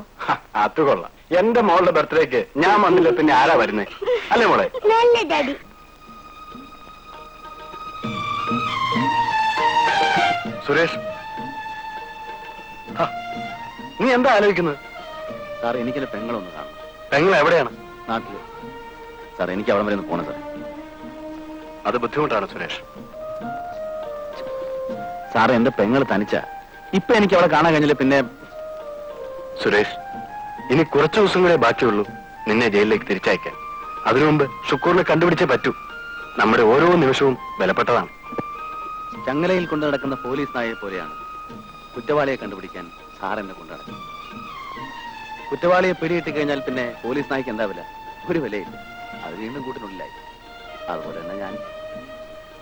അത് കൊള്ളാം. എന്റെ മോളുടെ ബർത്ത്ഡേക്ക് ഞാൻ വന്നില്ല, പിന്നെ ആരാ വരുന്നേ? അല്ലേ മോളെ? നല്ല ഡാഡി. സുരേഷ്, നീ എന്താ ആലോചിക്കുന്നത്? സാർ, എനിക്കെന്റെ പെങ്ങളൊന്ന് കാണണം. പെങ്ങൾ എവിടെയാണ്? നാട്ടില്. സാർ, എനിക്ക് അവിടെ വരെ ഒന്ന് പോണം സാർ. അത് ബുദ്ധിമുട്ടാണ് സുരേഷ്. സാർ, എന്റെ പെങ്ങൾ തനിച്ച. ഇപ്പൊ എനിക്ക് അവളെ കാണാൻ കഴിഞ്ഞില്ല. പിന്നെ സുരേഷ്, ഇനി കുറച്ചു ദിവസം കൂടെ ബാക്കിയുള്ളൂ നിന്നെ ജയിലിലേക്ക് തിരിച്ചയക്കാൻ. അതിനു മുമ്പ് ഷുക്കൂറിനെ കണ്ടുപിടിച്ചേ പറ്റൂ. നമ്മുടെ ഓരോ നിമിഷവും വിലപ്പെട്ടതാണ്. ചങ്ങലയിൽ കൊണ്ടു നടക്കുന്ന പോലീസ് നായയെ പോലെയാണ് കുറ്റവാളിയെ കണ്ടുപിടിക്കാൻ സാർ എന്നെ കൊണ്ടു നടക്കും. കുറ്റവാളിയെ പിടികിട്ടി കഴിഞ്ഞാൽ പിന്നെ പോലീസ് നായ്ക്ക് എന്താ വില? ഒരു വിലയില്ല. അത് വീണ്ടും കൂട്ടിനുള്ളിലായി. അതുപോലെ തന്നെ ഞാൻ.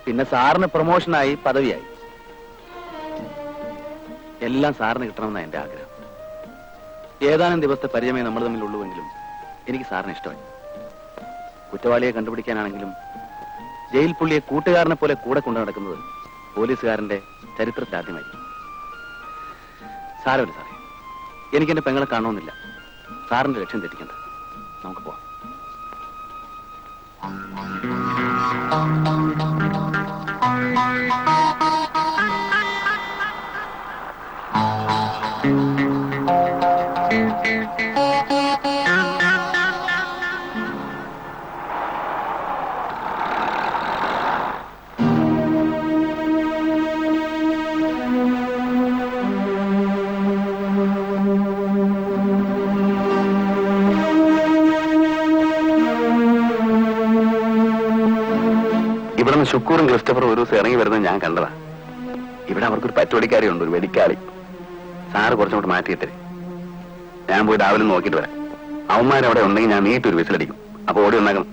പിന്നെ സാറിന് പ്രൊമോഷനായി, പദവിയായി. എല്ലാം സാറിന് കിട്ടണമെന്നാണ് എന്റെ ആഗ്രഹം. ഏതാനും ദിവസത്തെ പരിചയമേ നമ്മൾ തമ്മിലുള്ളൂവെങ്കിലും എനിക്ക് സാറിന് ഇഷ്ടമായി. കുറ്റവാളിയെ കണ്ടുപിടിക്കാനാണെങ്കിലും ജയിൽ പുള്ളിയെ കൂട്ടുകാരനെ പോലെ കൂടെ കൊണ്ടു നടക്കുന്നത് പോലീസുകാരന്റെ ചരിത്രത്തിൽ ആദ്യമായി. സാരമില്ല സാറേ, എനിക്കെന്റെ പെങ്ങളെ കാണണമെന്നില്ല. സാറിന്റെ ലക്ഷ്യം തെറ്റിക്കണ്ട. നമുക്ക് പോവാം. ഷുക്കൂറും ക്രിസ്റ്റഫറും ഒരു ദിവസം ഇറങ്ങി വരുന്നത് ഞാൻ കണ്ടതാ. ഇവിടെ അവർക്കൊരു പറ്റുവടിക്കാരിയുണ്ട്, ഒരു വെടിക്കാളി. സാറ് കുറച്ചുകൂടെ മാറ്റിയിട്ടേ. ഞാൻ പോയി രാവിലെ നോക്കിയിട്ട് വരാം. അവന്മാരവിടെ ഉണ്ടെങ്കിൽ ഞാൻ നീട്ടൊരു വിസിലടിക്കും. അപ്പൊ ഓടി ഉണ്ടാക്കണം.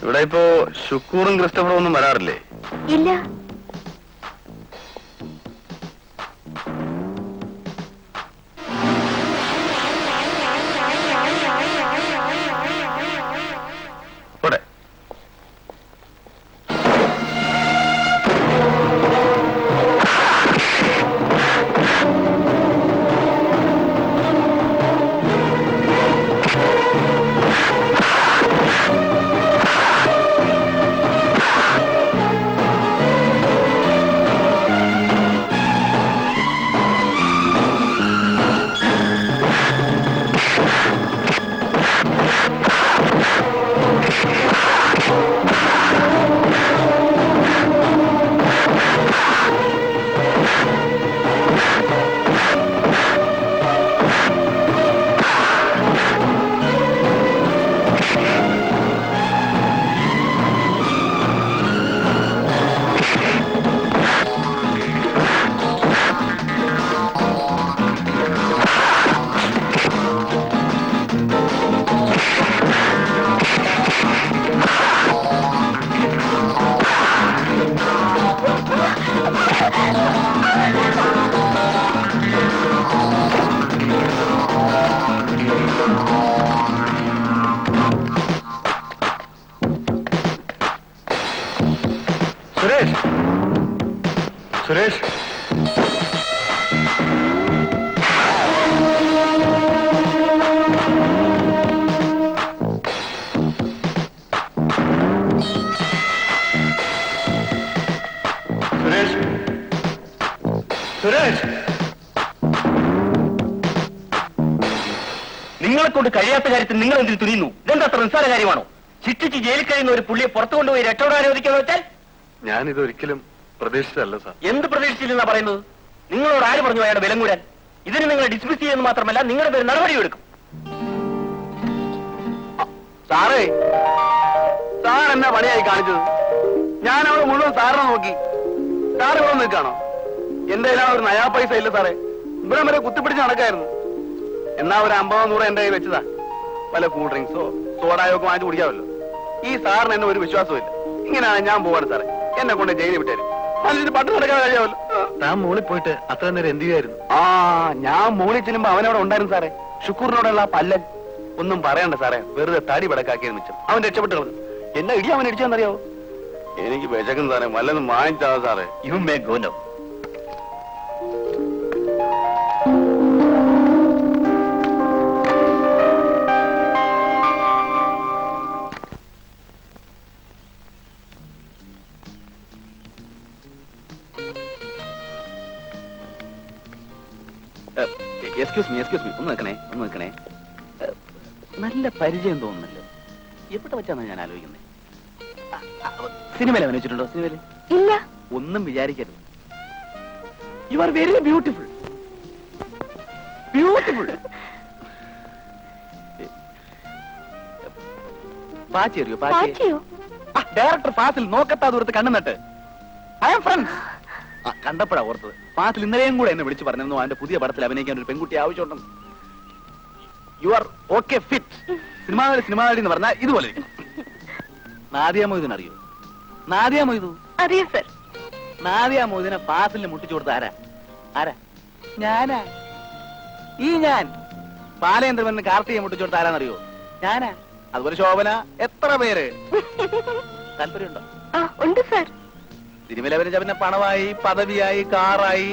ഇവിടെ ഇപ്പോ ഷുക്കൂറും ക്രിസ്റ്റഫറും ഒന്നും വരാറില്ലേ? ഇല്ല. പോടെ. സുരേഷ്, സുരേഷ്, സുരേഷ്, സുരേഷ്, നിങ്ങളെ കൊണ്ട് കഴിയാത്ത കാര്യത്തിൽ നിങ്ങൾ എന്തിന് തുനിയുന്നു? ഇതെന്താ അത്ര നിസ്സാര കാര്യമാണോ? ശിക്ഷിച്ച് ജയിലിൽ കഴിയുന്ന ഒരു പുള്ളിയെ പുറത്തു കൊണ്ടുപോയി രക്ഷപ്പെടാൻ അനുവദിക്കാന്ന് വെച്ചാൽ? ഞാനിതൊരിക്കലും പ്രതീക്ഷിച്ചതല്ല സാർ. എന്ത് പ്രതീക്ഷിച്ചില്ലെന്നാ പറയുന്നത്? നിങ്ങളോട് ആര് പറഞ്ഞു അയാളുടെ വിലം കൂടാൻ? ഇതിന് നിങ്ങൾ ഡിസ്മിസ് ചെയ്യുന്നത് മാത്രമല്ല, നിങ്ങളുടെ പേര് നടപടിയെടുക്കും. സാറേ, സാർ എന്നാ പണിയായി കാണിച്ചത്? ഞാൻ അവിടെ മുഴുവൻ സാറിനെ നോക്കി. സാർ ഇവിടെ നിൽക്കാണോ? എന്റെ കയ്യിൽ ഒരു നയാ പൈസ ഇല്ല സാറേ. ഇവിടെ വരെ കുത്തിപ്പിടിച്ച് നടക്കായിരുന്നു. എന്നാ ഒരു 50-100 എന്റെ കയ്യിൽ വെച്ചതാ. വല്ല കൂൾ ഡ്രിങ്ക്സോ സോഡായോ ഒക്കെ വാങ്ങിച്ചു കുടിക്കാമല്ലോ. ഈ സാറിന് എന്നെ ഒരു വിശ്വാസവും ഇല്ല. ഇങ്ങനെയാണ് ഞാൻ പോവാണ് സാറേ. എന്നെ കൊണ്ട് ജയിലിൽ വിട്ടായിരുന്നു. നല്ലൊരു പട്ട് നടക്കാൻ കഴിയാമല്ലോ. താൻ മോളിൽ പോയിട്ട് അത്ര നേരം എന്ത് ചെയ്യായിരുന്നു? ഞാൻ മോളിൽ ചെല്ലുമ്പോ അവനവിടെ ഉണ്ടായിരുന്നു സാറേ. ഷുക്കൂറിനോടുള്ള ആ പല്ലൻ. ഒന്നും പറയണ്ട സാറേ, വെറുതെ തടി വിടക്കാക്കിയത് മിച്ചം. അവൻ രക്ഷപ്പെട്ടു കളഞ്ഞു. എന്നാ ഇടി അവൻ ഇടിച്ചാന്നറിയാവോ? എനിക്ക് വിശക്കുന്നു സാറേ, വല്ലതും വാങ്ങിച്ചാ സാറേ. You may go now. Excuse me, ഒന്ന് നിൽക്കണേ. നല്ല പരിചയം തോന്നുന്നല്ലോ. എവിടെ വെച്ചാണ് ഞാൻ ആലോചിക്കുന്നത്? സിനിമയിൽ അഭിനയിച്ചിട്ടുണ്ടോ? സിനിമയിൽ ഇല്ല. ഒന്നും വിചാരിക്കരുത്. You are very beautiful. Pachi അറിയോ? പാച്ചിയോ? ഡയറക്ടർ ഫാസിൽ നോക്കത്താ ദൂരത്ത് കണ്ണു നട്ട്. I am friends. കണ്ടപ്പോഴാ ഓർത്തത്. ഫാസിൽ ഇന്നലെയും കൂടെ എന്നെ വിളിച്ചു പറഞ്ഞിരുന്നു അവന്റെ പുതിയ പടത്തിൽ അഭിനയിക്കാൻ ഒരു പെൺകുട്ടി ആവശ്യമുണ്ടെന്ന്. You are okay fit. Cinema നടി എന്ന് പറഞ്ഞാൽ ഇതുപോലെ. നാദിയ മൊയ്തീൻ അറിയോ? നാദിയ മൊയ്തു അറിയാം സർ. നാദിയ മൊയ്തീനെ ഫാസിലിന് മുട്ടിച്ചു കൊടുത്ത ആരാ? ഞാനാ. ഞാൻ ബാലേന്ദ്രൻ കാർത്തിയെ മുട്ടിച്ചു കൊടുത്ത ആരാന്നറിയോ? ഞാനാ. അതുപോലെ ശോഭന. എത്ര പേര്? താല്പര്യമുണ്ടോ? ഉണ്ട് സർ. സിനിമയിൽ അഭിനയിച്ച പിന്നെ പണമായി, പദവിയായി, കാറായി,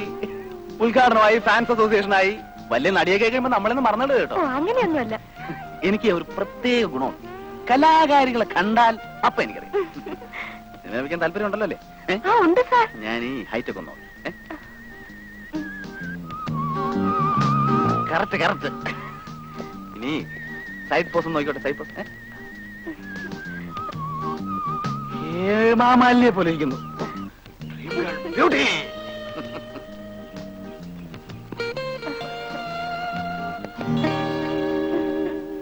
ഉദ്ഘാടനമായി, ഫാൻസ് അസോസിയേഷനായി. വലിയ നടിയൊക്കെ കഴിയുമ്പോ നമ്മളെന്ന് മറന്നിട്ട് കേട്ടോ. അങ്ങനെയൊന്നുമല്ല. എനിക്ക് ഒരു പ്രത്യേക ഗുണമുണ്ട്. കലാകാരികളെ കണ്ടാൽ അപ്പൊ എനിക്കറിയാം. സിനിമ വയ്ക്കാൻ താല്പര്യം ഉണ്ടല്ലോ അല്ലേ? ഉണ്ട് സർ. ഞാൻ ഈ ഹൈറ്റൊക്കെ ഒന്ന് കറക്റ്റ് കറക്റ്റ്. ഇനി സൈഡ് പോസ് നോക്കിക്കോട്ടെ. സൈഡ് പോസ് മാമാലിനെ പോലെ ഇരിക്കുന്നു. ബ്യൂട്ടി.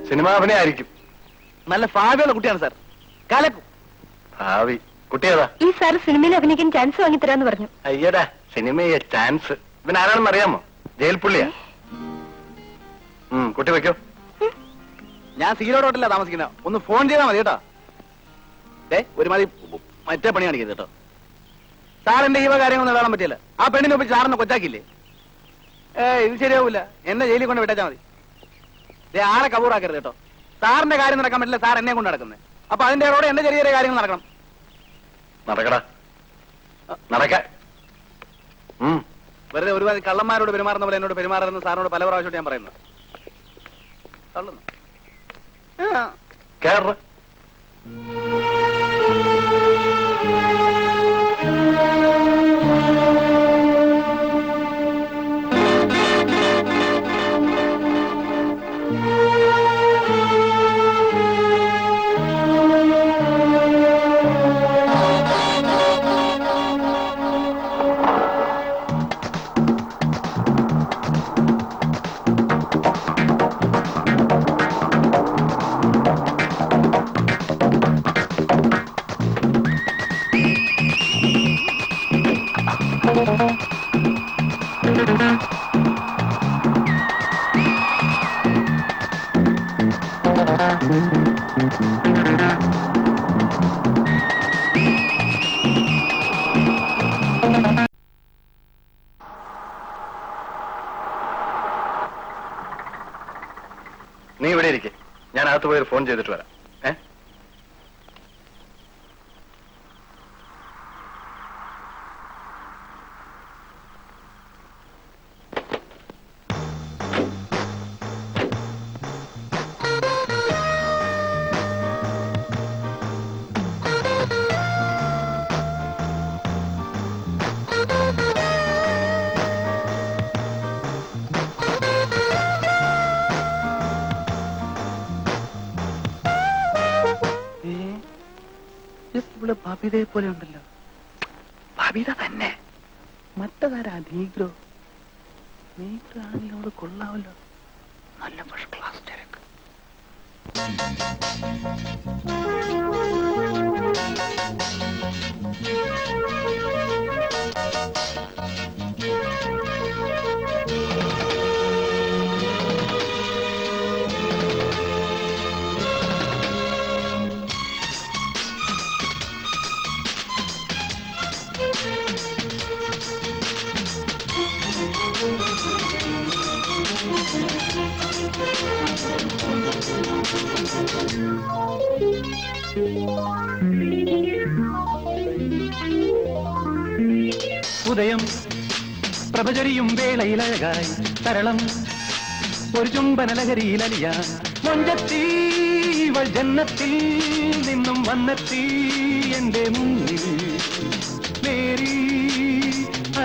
സിനിമ അഭിനയായിരിക്കും. നല്ല ഭാവിയുള്ള കുട്ടിയാണ് സാർ. കലക്കും. ഭാവി കുട്ടിയേതാ? ഈ സാർ സിനിമയിൽ അഭിനയിക്കാൻ ചാൻസ് വാങ്ങിത്തരാന്ന് പറഞ്ഞു. അയ്യടാ, സിനിമയെ ചാൻസ്. ഇവൻ ആരാണെന്ന് അറിയാമോ? ജയിൽ പുള്ളിയാ. കുട്ടി വെക്കോ. ഞാൻ സീലോടോട്ടില്ല താമസിക്കുന്ന. ഒന്ന് ഫോൺ ചെയ്താൽ മതി കേട്ടോ. ഒരുമാതിരി മറ്റേ പണി കാണിക്കരുത് കേട്ടോ. സാറിന്റെ ഈ കാര്യങ്ങളൊന്നും ഇടാൻ പറ്റില്ല. ആ പെണ്ണിനെ ഒപ്പിച്ച് സാറിനെ കൊച്ചാക്കില്ലേ? ഇത് ശരിയാവൂല. എന്നെ ജയിലിൽ കൊണ്ട് വിട്ടേച്ചാൽ മതി. ആളെ കബൂറാക്കരുത് കേട്ടോ. സാറിന്റെ കാര്യം നടക്കാൻ പറ്റില്ല. സാർ എന്നെ കൊണ്ട് നടക്കുന്നത്. അപ്പൊ അതിന്റെ ഇടോടെ എന്റെ ചെറിയ ചെറിയ കാര്യങ്ങൾ നടക്കണം. നടക്കടാ, നടക്ക. വെറുതെ ഒരുപാട് കള്ളന്മാരോട് പെരുമാറുന്ന പോലെ എന്നോട് പെരുമാറുന്ന സാറിനോട് പല പ്രാവശ്യമായിട്ട് ഞാൻ പറയുന്നത്. കള്ളുന്നു കേറ. നീ ഇവിടെ ഇരിക്കെ. ഞാൻ അകത്ത് പോയി ഫോൺ ചെയ്തിട്ട് വരാം. ഇവിടെ ബബിതയെ പോലെ ഉണ്ടല്ലോ. ബബിത തന്നെ. മറ്റതാരാ? നീഗ്രോ. നീഗ്രോ ആണെങ്കിലും അവിടെ കൊള്ളാമല്ലോ. നല്ല ഫസ്റ്റ് ക്ലാസ് തിരക്ക്. ഉദയം പ്രഭചരിയും വേളയിലഴകായി തരളം ഒരു ചുംബനലഹരിയിലലിയാൻ മൊഞ്ചത്തീവൾ ജന്നത്തിൽ നിന്നും വന്നെത്തി എന്റെ മുന്നിൽ. Mary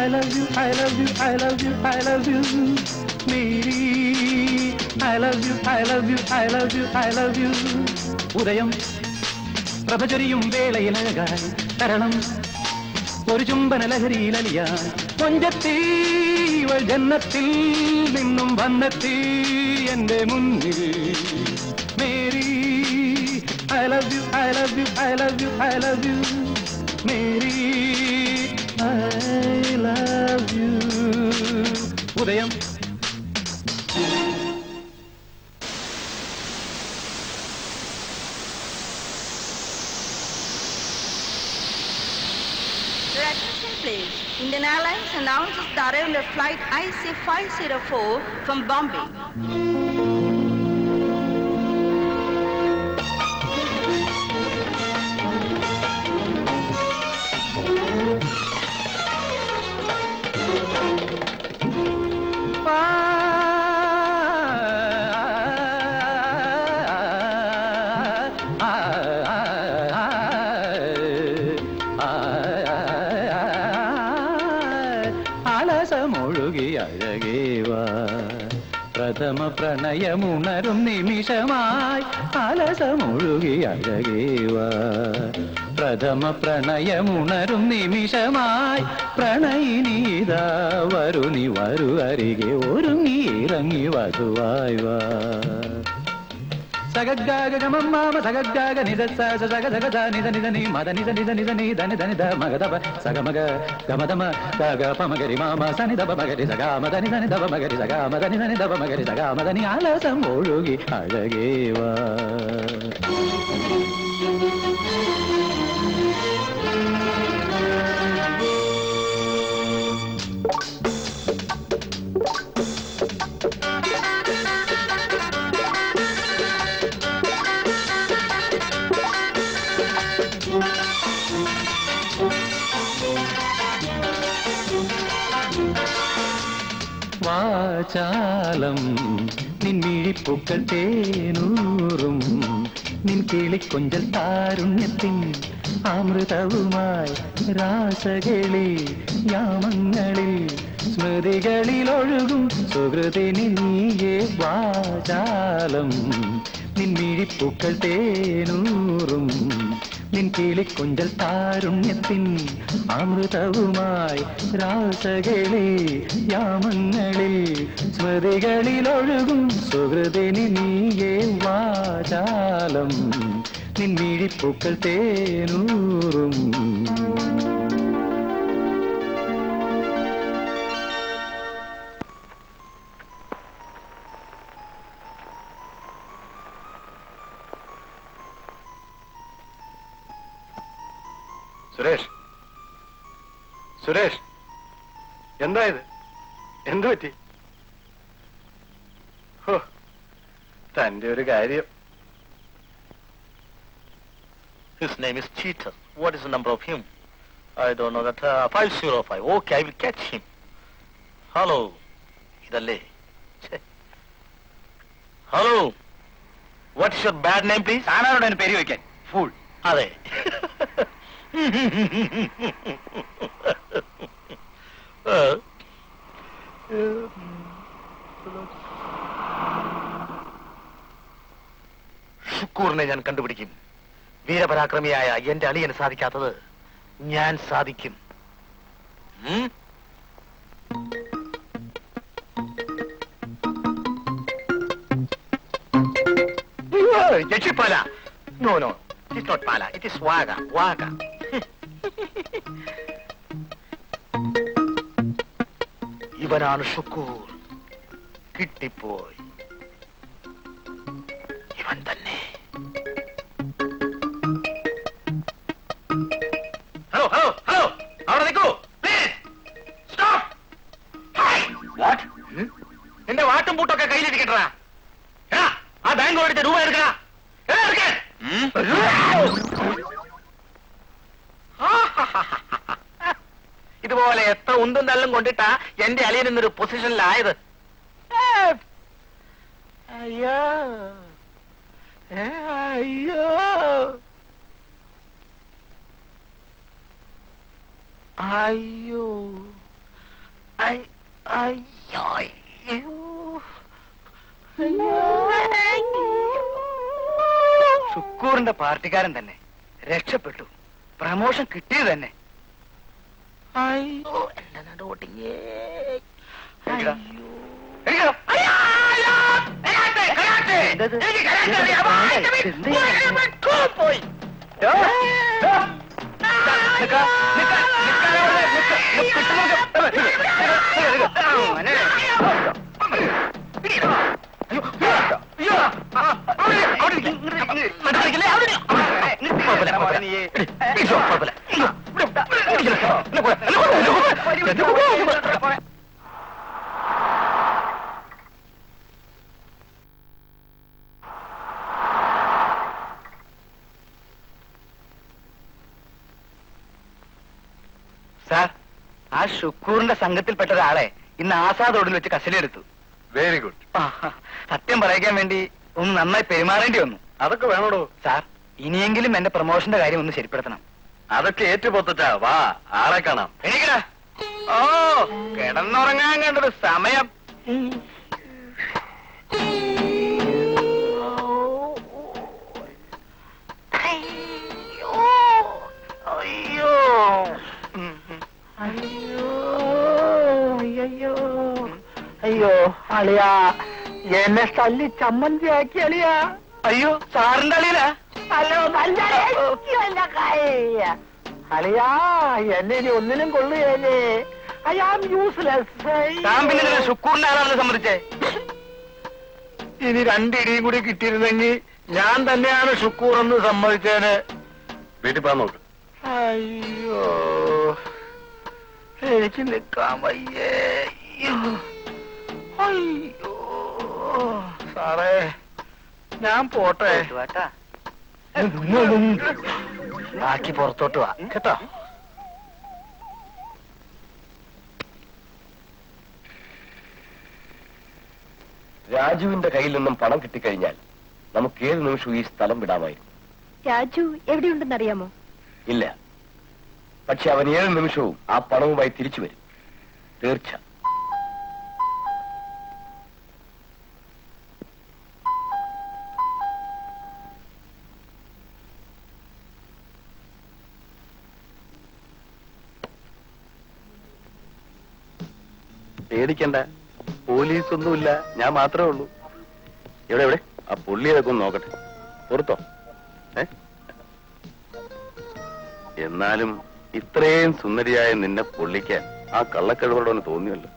I love you, I love you, I love you, I love you. Mary I love you, I love you, I love you, I love you. ഉദയം പ്രഭചരിയും വേളയിലഴകായി തരണം ഒരു ചുംബനലഹരിയിലലിയാൻ മൊഞ്ചത്തീവൾ ജന്നത്തിൽ നിന്നും വന്നെത്തി എന്റെ മുന്നിൽ. Mary I love you, I love you, I love you, I love you. Mary I love you. ഉദയം Please. Indian Airlines announces the arrival of flight IC504 from Bombay. പ്രഥമ പ്രണയമുണരും നിമിഷമായി അലസമൊഴുകി അഴകേവ. പ്രഥമ പ്രണയമുണരും നിമിഷമായി പ്രണയിനീതാ വരുനി വരു അരികെ ഒരുങ്ങി ഇറങ്ങി വധുവായി വാ. സഗഗാഗമമ്മാമ സഗഗാഗ നിദ സ സഗ സഗ ധ നിദ നിദ നി മദ നിദ നിദ നിദ നി ധ നിദ നിദ മഗദപ സഗമഗ ഗമദമ ഗഗ പമഗരി മാമ സനി ദപ മഗരി സഗാമ ധനി ധനി ദപ മഗരി സഗാമ ധനി ധനി ദപ മഗരി സഗാമ ധനി ആലസം ഒഴുകി അഴകേവാ. വാചാലം നിൻമിഴിപ്പൂക്കൾ തേനൂറും നിൻ കിളിക്കൊഞ്ചൽ താരുണ്യത്തിൻ അമൃതവുമായി രാസകളി യാമങ്ങളിൽ സ്മൃതികളിലൊഴുകും സുഹൃതിനി നീയേ. വാചാലം നിൻമിഴിപ്പൂക്കൾ തേനൂറും നിൻ കിളിക്കൊഞ്ചൽ താരുണ്യത്തിൻ അമൃതവുമായി രാസകളി യാമങ്ങളിൽ സ്മൃതികളിലൊഴുകും സുഹൃതിനി നീയേ. വാചാലം നിൻമിഴിപ്പൂക്കൾ തേനൂറും. സുരേഷ്, സുരേഷ്, എന്താ ഇത്? എന്തു പറ്റി? ഹോ, തന്റെ ഒരു കാര്യം. His name is Cheater. What is the number of him? I don't know that. 505. Okay, I will catch him. Hello. Idalle. Hello. What is your bad name, please? താനാരോട് പേര് വയ്ക്കാൻ? ഫൂൾ. അതെ. ഷുക്കൂറിനെ ഞാൻ കണ്ടുപിടിക്കും. വീരപരാക്രമിയായ എന്റെ അളിയന് സാധിക്കാത്തത് ഞാൻ സാധിക്കും. ജക്ഷിപ്പാല. No no, it is not പാല, ഇറ്റ് ഇസ് വാഗ. വാഗ. ഇവനാണ് ഷുക്കൂർ. കിട്ടിപ്പോയി. ഇവൻ തന്നെ. ഹലോ ഹലോ ഹലോ, അവിടെ നിൽക്കൂ പ്ലീസ്. സ്റ്റോപ്പ്. വാട്ട്? എന്റെ വാട്ടും പൂട്ടൊക്കെ കയ്യിലിരിക്കട്ടാ. ആ ബാങ്ക് ഓടിച്ച രൂപ എടുക്കണ. ഇതുപോലെ എത്ര ഉന്തും തള്ളും കൊണ്ടിട്ടാ എന്റെ അളിയൻ ഇന്നൊരു പൊസിഷനിലായത്. അയ്യോ അയ്യോ അയ്യോ അയ്യോ ഷുക്കൂറിന്റെ പാർട്ടിക്കാരൻ തന്നെ രക്ഷപ്പെട്ടു. പ്രമോഷൻ കിട്ടിയത് തന്നെ. അയ്യോ എന്റെ നടുവൊട്ടിങ്ങേ. പോയി. സാർ, ആ ഷുക്കൂറിന്റെ സംഘത്തിൽപ്പെട്ട ഒരാളെ ഇന്ന് ആസാദ് റോഡിൽ വെച്ച് കസ്റ്റഡിയെടുത്തു. Very good. സത്യം പറയിക്കാൻ വേണ്ടി ഒന്ന് നന്നായി പെരുമാറേണ്ടി വന്നു. അതൊക്കെ വേണോടോ സാർ, ഇനിയെങ്കിലും എന്റെ പ്രമോഷന്റെ കാര്യം ഒന്ന് ശരിപ്പെടുത്തണം. അതൊക്കെ ഏറ്റുപൊത്തറ്റാ. വാ, ആളെ കാണാം. എണീക്കടാ. ഓ, കിടന്നുറങ്ങാൻ കണ്ടൊരു സമയം. അളിയാ എന്നെ തല്ലി ചമ്മന്തിയാക്കി അളിയാ. അയ്യോ സാറിന്റെ അളിയനാ? ഹലോ അളിയാ, എന്നെ ഇനി ഒന്നിനും കൊള്ളുകയല്ലേ. I am useless. ശുക്കൂറിന്റെ ആളാണെന്ന് സമ്മതിച്ചേ. ഇനി രണ്ടിടിയും കൂടി കിട്ടിയിരുന്നെങ്കിൽ ഞാൻ തന്നെയാണ് ശുക്കൂർ എന്ന് സമ്മതിച്ചേന്. വീട്ടിൽ പോകാൻ നോക്ക്. അയ്യോ എനിക്ക് നിൽക്കാൻ വയ്യേ. അയ്യോ സാറേ ഞാൻ പോട്ടെ. ബാക്കി പുറത്തോട്ട് വാ കേട്ടോ. രാജുവിന്റെ കയ്യിൽ നിന്നും പണം കിട്ടിക്കഴിഞ്ഞാൽ നമുക്ക് ഏത് നിമിഷവും ഈ സ്ഥലം വിടാമായിരുന്നു. രാജു എവിടെയുണ്ടെന്നറിയാമോ? ഇല്ല, പക്ഷെ അവൻ ഏത് നിമിഷവും ആ പണവുമായി തിരിച്ചു വരും, തീർച്ച. പേടിക്കണ്ട, പോലീസൊന്നുമില്ല, ഞാൻ മാത്രമേ ഉള്ളൂ. എവിടെ എവിടെ ആ പുള്ളിയൊക്കെ ഒന്ന് നോക്കട്ടെ. പുറത്തോ? എന്നാലും ഇത്രയും സുന്ദരിയായ നിന്നെ പൊള്ളിക്കാൻ ആ കള്ളക്കഴിവോടൊന്ന് തോന്നിയല്ലോ.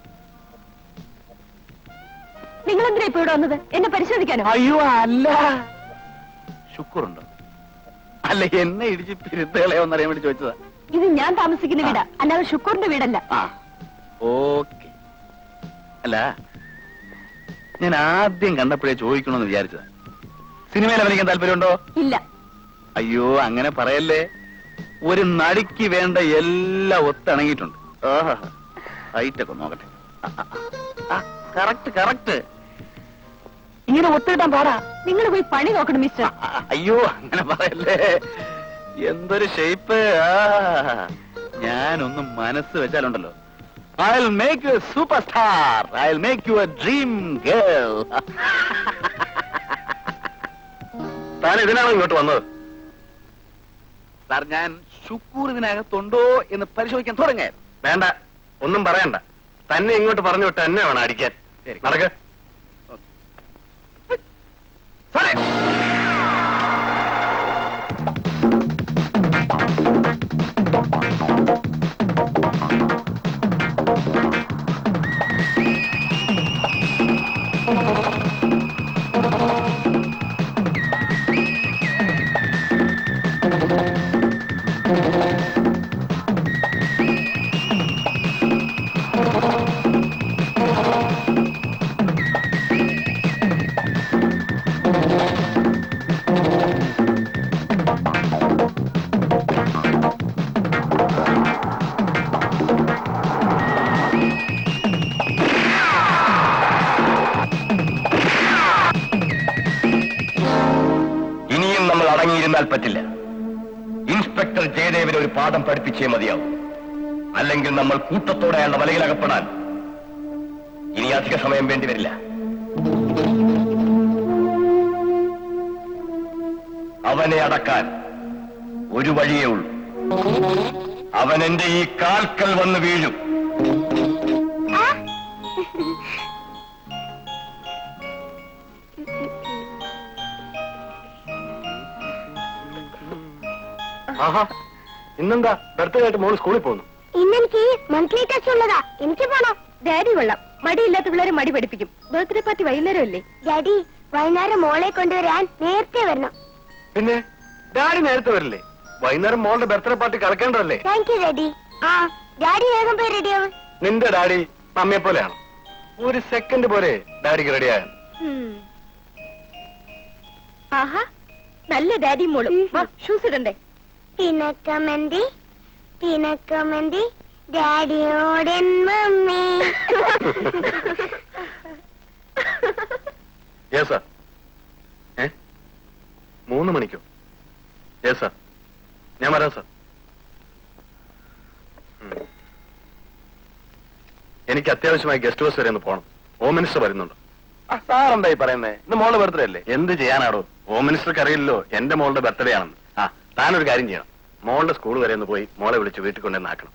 നിങ്ങൾ എന്തിനാ ഇപ്പൊ ഇവിടെ വന്നത്? എന്നെ പരിശോധിക്കാനോ? അയ്യോ അല്ല, ശുക്രുണ്ടോ? അല്ല, എന്നെ ഇടിച്ച് പിരുത്തുകളെയൊന്നറിയാൻ വേണ്ടി ചോദിച്ചതാ. ഇത് ഞാൻ താമസിക്കുന്ന വീടാ, അല്ലാതെ ശുക്കൂറിന്റെ വീടല്ല. ഓക്കെ. അല്ല, ഞാൻ ആദ്യം കണ്ടപ്പോഴേ ചോദിക്കണമെന്ന് വിചാരിച്ചതാ, സിനിമയിൽ അഭിനയിക്കാൻ താല്പര്യമുണ്ടോ? ഇല്ല. അയ്യോ അങ്ങനെ പറയല്ലേ, ഒരു നടിക്ക് വേണ്ട എല്ലാം ഒത്തിണങ്ങിയിട്ടുണ്ട്. ഹൈറ്റൊക്കെ നോക്കട്ടെ. Correct correct. ഇങ്ങനെ ഒത്തിട്ടാൻ പാടാ. നിങ്ങൾ പോയി പണി നോക്കണം മിസ്റ്റർ. അയ്യോ അങ്ങനെ പറയല്ലേ, എന്തൊരു ഷേപ്പ്. ഞാനൊന്നും മനസ്സ് വെച്ചാലുണ്ടല്ലോ, I'll make you a superstar. I'll make you a dream girl. താൻ ഇതിനാണോ ഇങ്ങോട്ട് വന്നത്? സാർ, ഞാൻ ശുക്കൂർ ഇതിനകത്തുണ്ടോ എന്ന് പരിശോധിക്കാൻ തുടങ്ങിയ. വേണ്ട, ഒന്നും പറയണ്ട. തന്നെ ഇങ്ങോട്ട് പറഞ്ഞു വിട്ട് എന്നെ വേണം അടിക്കാൻ. നടക്ക്. അടങ്ങിയിരുന്നാൽ പറ്റില്ല. ഇൻസ്പെക്ടർ ജയദേവന് ഒരു പാഠം പഠിപ്പിച്ചേ മതിയാവും. അല്ലെങ്കിൽ നമ്മൾ കൂട്ടത്തോടെ അയാളുടെ വലയിലകപ്പെടാൻ ഇനി അധിക സമയം വേണ്ടിവരില്ല. അവനെ അടക്കാൻ ഒരു വഴിയേ ഉള്ളൂ. അവൻ എന്റെ ഈ കാൽക്കൽ വന്ന് വീഴും. ഇന്നെന്താ ബർത്ത്ഡേ ആയിട്ട് മോള് സ്കൂളിൽ പോകുന്നു? ഇന്നെനിക്ക് മന്ത്ലി ടെസ്റ്റ് ഉള്ളതാ, എനിക്ക് പോണം. ഡാഡി കൊള്ളാം, മടിയില്ലാത്ത പിള്ളേരെ മടി പഠിപ്പിക്കും. ബർത്ത്ഡേ പാർട്ടി വൈകുന്നേരം അല്ലേ? ഡാഡി വൈകുന്നേരം മോളെ കൊണ്ടുവരാൻ നേരത്തെ വരണം. പിന്നെ ഡാഡി നേരത്തെ വരില്ലേ? വൈകുന്നേരം മോളുടെ ബർത്ത്ഡേ പാർട്ടി കളക്കേണ്ടതല്ലേ? Thank you daddy. ആ ഡാഡി വേഗം പോയി റെഡിയാവും. നിന്റെ ഡാഡി മമ്മിയെ പോലെയാണ്. ഒരു സെക്കൻഡ് പോലെ ഡാഡിക്ക് റെഡിയായ. ആഹാ, നല്ല ഡാഡി മോളും. ഷൂസ് ഇടണ്ടേ? തിനക്കമന്തി തിനക്കമന്തി ഡാഡിയോടൻ മമ്മി. Yes sir. 3 മണിക്കോ? യെസ് സാർ, ഞാൻ വരാം സാർ. എനിക്ക് അത്യാവശ്യമായി ഗസ്റ്റ് ഹൗസ് വരെ ഒന്ന് പോകണം. ഹോം മിനിസ്റ്റർ വരുന്നുണ്ട്. സാർ എന്തായി പറയുന്നേ? ഇന്ന് മോളുടെ ബർത്ത്ഡേ അല്ലേ? എന്ത് ചെയ്യാനാടോ, ഹോം മിനിസ്റ്റർക്ക് അറിയില്ലല്ലോ എന്റെ മോളുടെ ബർത്ത്ഡേ ആണെന്ന്. താനൊരു കാര്യം ചെയ്യണം, മോളുടെ സ്കൂൾ വരെ ഒന്ന് പോയി മോളെ വിളിച്ച് വീട്ടിൽ കൊണ്ടുവന്നാക്കണം.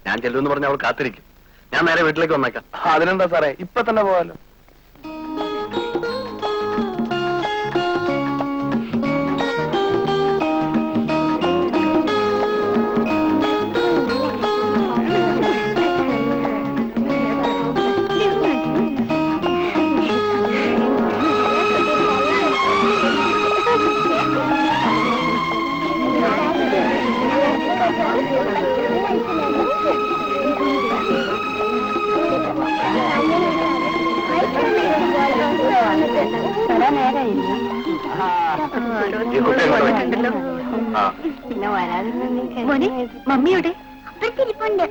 ഞാൻ ചെല്ലുമെന്ന് പറഞ്ഞ് അവൾ കാത്തിരിക്കും. ഞാൻ നേരെ വീട്ടിലേക്ക് വന്നേക്കാം. അതിനെന്താ സാറേ, ഇപ്പൊ തന്നെ പോവാലോ. കുട്ടിയെ കൊണ്ടുപോയി. ആ പിന്നെ വരാതെ മോനെ മമ്മിയുടെ അപ്പുറത്തിരിപ്പുണ്ട്.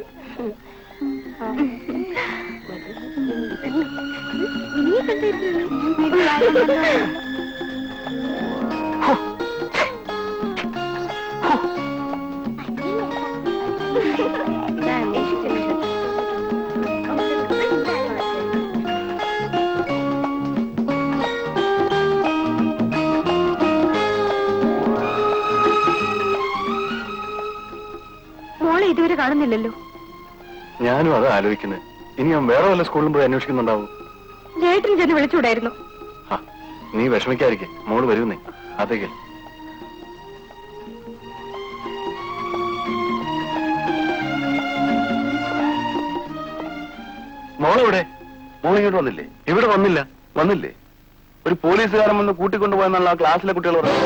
മോളെ ഇതുവരെ കാണുന്നില്ലല്ലോ. ഞാനും അത് ആലോചിക്കുന്നത്. ഇനി അവൻ വേറെ വല്ല സ്കൂളിലും പോയി അന്വേഷിക്കുന്നുണ്ടാവും. ജേട്ടൻ ചെന്ന് വിളിച്ചുകൂടായിരുന്നു. നീ വിഷമിക്കാതിരിക്കെ, മോള് വരുന്നേ. അതേക്ക് മോളെവിടെ? മോളിങ്ങോട്ട് വന്നില്ലേ? ഇവിടെ വന്നില്ലേ? ഒരു പോലീസുകാരൻ വന്ന് കൂട്ടിക്കൊണ്ടുപോയെന്നുള്ള ക്ലാസ്സിലെ കുട്ടികൾ പറഞ്ഞു.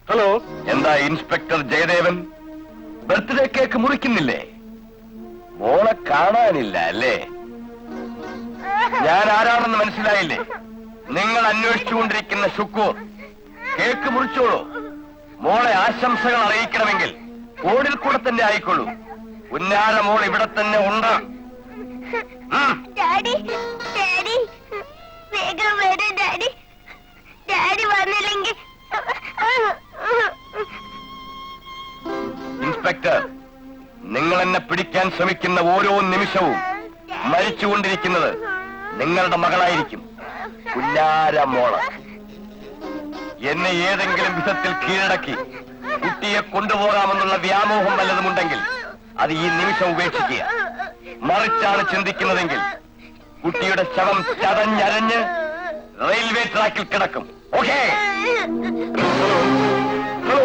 ഹലോ, എന്താ ഇൻസ്പെക്ടർ ജയദേവൻ? ബർത്ത്ഡേ കേക്ക് മുറിക്കുന്നില്ലേ? മോളെ കാണാനില്ല അല്ലേ? ഞാൻ ആരാണെന്ന് മനസ്സിലായില്ലേ? നിങ്ങൾ അന്വേഷിച്ചുകൊണ്ടിരിക്കുന്ന ഷുക്കൂർ. കേക്ക് മുറിച്ചോളൂ. മോളെ ആശംസകൾ അറിയിക്കണമെങ്കിൽ ഓടിൽ കൂടെ തന്നെ ആയിക്കോളൂ. ഉന്നാര മോൾ ഇവിടെ തന്നെ ഉണ്ട്. ഡാഡി, ഡാഡി, വേഗം വരൂ ഡാഡി. ഡാഡി വന്നില്ലെങ്കിൽ ഇൻസ്പെക്ടർ, നിങ്ങൾ എന്നെ പിടിക്കാൻ ശ്രമിക്കുന്ന ഓരോ നിമിഷവും മരിച്ചുകൊണ്ടിരിക്കുന്നത് നിങ്ങളുടെ മകളായിരിക്കും, ഉന്നാര മോള്. എന്നെ ഏതെങ്കിലും വിധത്തിൽ കീഴടക്കി കുട്ടിയെ കൊണ്ടുപോകാമെന്നുള്ള വ്യാമോഹം വല്ലതുമുണ്ടെങ്കിൽ അത് ഈ നിമിഷം ഉപേക്ഷിക്കുക. മറിച്ചാണ് ചിന്തിക്കുന്നതെങ്കിൽ കുട്ടിയുടെ ശവം ചതഞ്ഞരഞ്ഞ് റെയിൽവേ ട്രാക്കിൽ കിടക്കും. ഓക്കേ? Hello,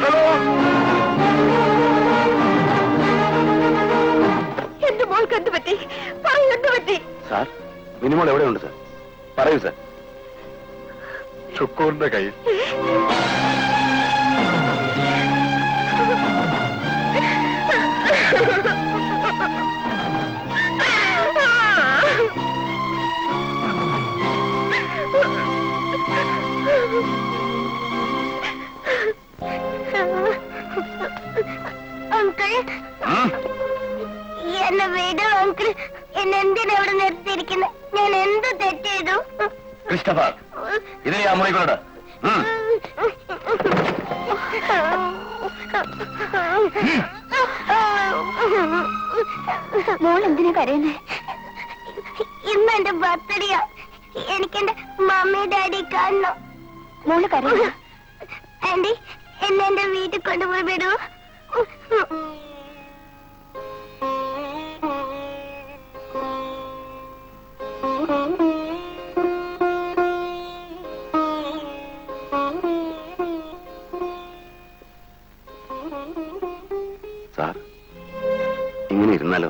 hello. എന്റെ മോൾക്ക് എന്ത് പറ്റി? എന്ത് പറ്റി? സാർ, മിനിമോൾ എവിടെയുണ്ട് സാർ? പറയൂ സാർ. ഷുക്കൂറിന്റെ കയ്യിൽ. അങ്കിൾ, എന്നെ വീട് അങ്കിൾ. എന്നെ എന്തിനാ ഇവിടെ നിർത്തിയിരിക്കുന്നത്? ഞാൻ എന്ത് തെറ്റ് ചെയ്തു? ക്രിസ്റ്റഫർ, ഇതിനെ ആ മുറികളുടെ മോൾ എന്തിനാ കരയുന്നേ? ഇന്ന് എന്റെ ബർത്ത്ഡേയാ. എനിക്കെന്റെ മമ്മി ഡാഡി കാണണം. മോള് കരയുന്നു. ആന്റി, എന്നെ എന്റെ വീട്ടിൽ കൊണ്ടുപോയി വിടൂ. സാർ, ഇങ്ങനെ ഇരുന്നാലോ?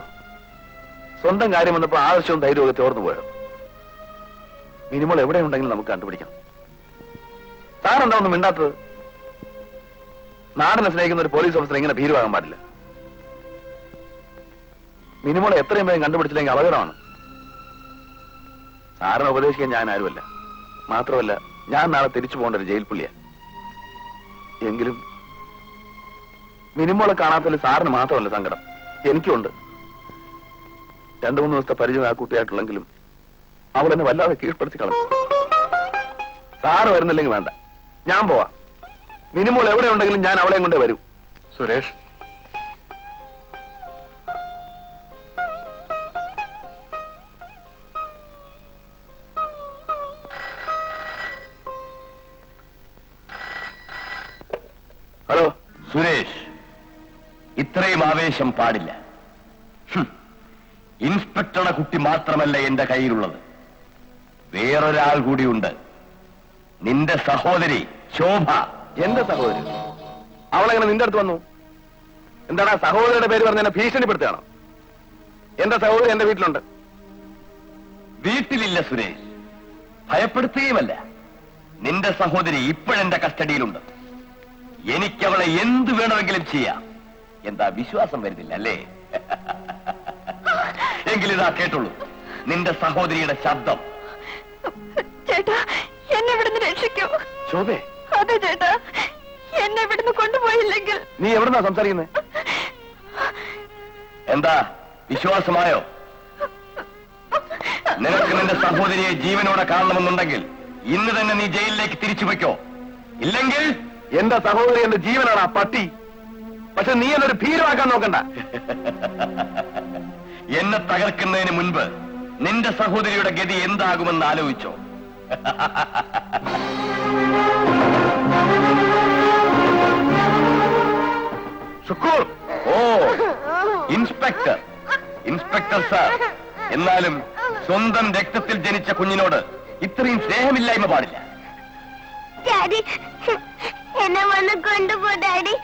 സ്വന്തം കാര്യം വന്നപ്പോ ആവശ്യവും ധൈര്യമൊക്കെ ചോർന്നു പോയോ? മിനിമോൾ എവിടെയുണ്ടെങ്കിലും നമുക്ക് കണ്ടുപിടിക്കാം. സാറെന്താ ഒന്നും മിണ്ടാത്തത്? നാടിനെ സ്നേഹിക്കുന്ന ഒരു പോലീസ് ഓഫീസർ ഇങ്ങനെ ഭീരുവാകാൻ പാടില്ല. മിനിമോളെ എത്രയും വേഗം കണ്ടുപിടിച്ചില്ലെങ്കിൽ അപകടമാണ്. സാറിനെ ഉപദേശിക്കാൻ ഞാൻ ആരുമല്ല. മാത്രമല്ല, ഞാൻ നാളെ തിരിച്ചു പോകേണ്ട ഒരു ജയിൽ പുള്ളിയാ. എങ്കിലും മിനിമോളെ കാണാത്തതിൽ സാറിന് മാത്രമല്ല സങ്കടം, എനിക്കുണ്ട്. 2-3 ദിവസത്തെ പരിചയം ആ കുട്ടിയായിട്ടുള്ളെങ്കിലും അവൾ എന്നെ വല്ലാതെ കീഴ്പ്പെടുത്തി കളഞ്ഞു. സാറ് വരുന്നില്ലെങ്കിൽ വേണ്ട, ഞാൻ പോവാ. മിനിമോൾ എവിടെ ഉണ്ടെങ്കിലും ഞാൻ അവളെയും കൊണ്ടേ വരൂ. സുരേഷ്, ഹലോ. സുരേഷ്, ഇത്രയും ആവേശം പാടില്ല. ഇൻസ്പെക്ടറുടെ കുട്ടി മാത്രമല്ല എന്റെ കയ്യിലുള്ളത്, വേറൊരാൾ കൂടിയുണ്ട്. നിന്റെ സഹോദരി ശോഭ. എന്റെ സഹോദരി? അവളെങ്ങനെ നിന്റെ അടുത്ത് വന്നു? എന്താണ് ആ സഹോദരിയുടെ പേര് പറഞ്ഞ എന്നെ ഭീഷണിപ്പെടുത്തുകയാണോ? എന്റെ സഹോദരി എന്റെ വീട്ടിലുണ്ട്. വീട്ടിലില്ല സുരേഷ്, ഭയപ്പെടുത്തുകയുമല്ല. നിന്റെ സഹോദരി ഇപ്പോഴെന്റെ കസ്റ്റഡിയിലുണ്ട്. എനിക്കവളെ എന്ത് വേണമെങ്കിലും ചെയ്യാം. എന്താ വിശ്വാസം വരുന്നില്ല അല്ലേ? എങ്കിലിതാ കേട്ടുള്ളൂ നിന്റെ സഹോദരിയുടെ ശബ്ദം. ചേട്ടാ, എന്നെ ഇവിടുന്ന് രക്ഷിക്കൂ. ശോഭേ, അതെ ചേട്ടാ, എന്നെ ഇവിടുന്ന് കൊണ്ടുപോയില്ലെങ്കിൽ. നീ എവിടുന്നാ സംസാരിക്കുന്നത്? എന്താ വിശ്വാസമായോ? നിനക്ക് നിന്റെ സഹോദരിയെ ജീവനോടെ കാണണമെന്നുണ്ടെങ്കിൽ ഇന്ന് തന്നെ നീ ജയിലിലേക്ക് തിരിച്ചു വയ്ക്കോ. ഇല്ലെങ്കിൽ എന്റെ സഹോദരി എന്റെ ജീവനാണ് ആ പട്ടി. പക്ഷെ നീ എന്നൊരു ഭീരമാക്കാൻ നോക്കണ്ട. എന്നെ തകർക്കുന്നതിന് മുൻപ് നിന്റെ സഹോദരിയുടെ ഗതി എന്താകുമെന്ന് ആലോചിച്ചോ. ശുക്കൂർ. ഓ, ഇൻസ്പെക്ടർ. Inspector sir. എന്നാലും സ്വന്തം രക്തത്തിൽ ജനിച്ച കുഞ്ഞിനോട് ഇത്രയും സ്നേഹമില്ലായ്മ പാടില്ല. ഡാഡി, എന്നെ വന്ന് കൊണ്ടുപോ ഡാഡി.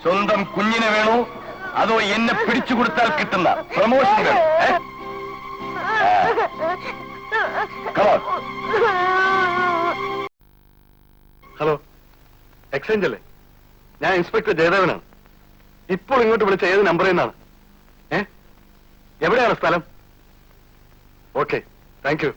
സ്വന്തം കുഞ്ഞിനെ വേണോ അതോ എന്നെ പിടിച്ചു കൊടുത്താൽ കിട്ടുന്ന പ്രമോഷൻ വേണോ? ഹലോ, എക്സ്ചേഞ്ച് അല്ലേ? ഞാൻ ഇൻസ്പെക്ടർ ജയദേവനാണ്. ഇപ്പോൾ ഇങ്ങോട്ട് വിളിച്ച ഏത് നമ്പറിൽ നിന്നാണ്? എവിടെയാണ് സ്ഥലം? Okay, thank you.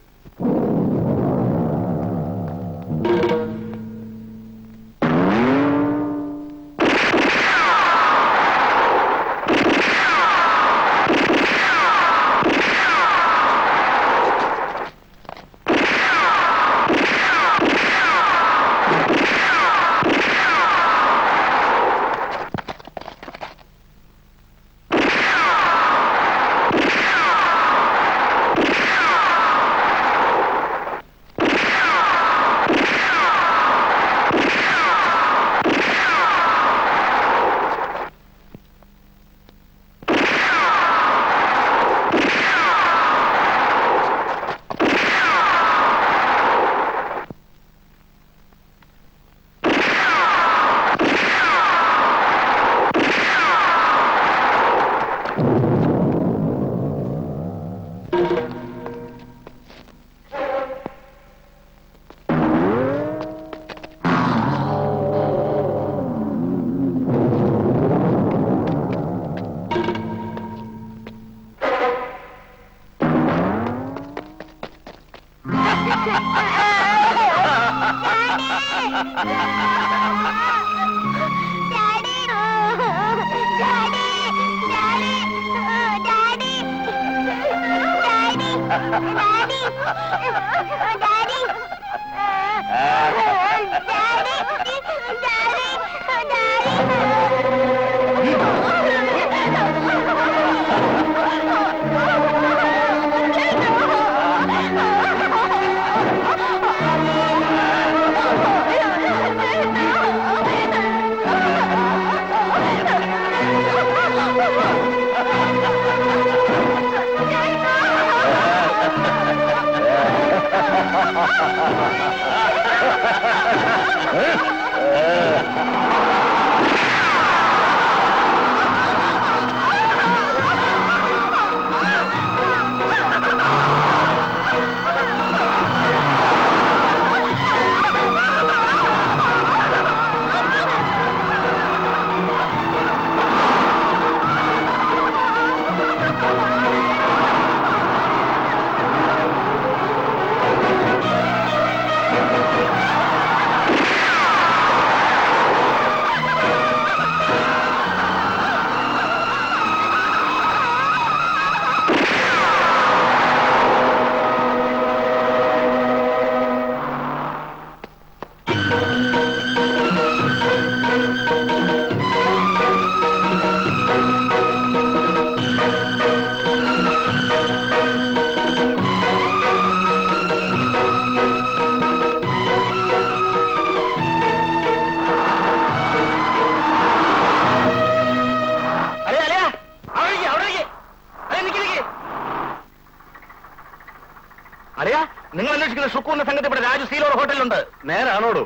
അറിയാ, നിങ്ങൾ അന്വേഷിക്കുന്ന ഷുക്കൂറിന്റെ സംഘത്തിൽ ഇവിടെ രാജു സീലോർ ഹോട്ടലിലുണ്ട്. നേരാണോടോ?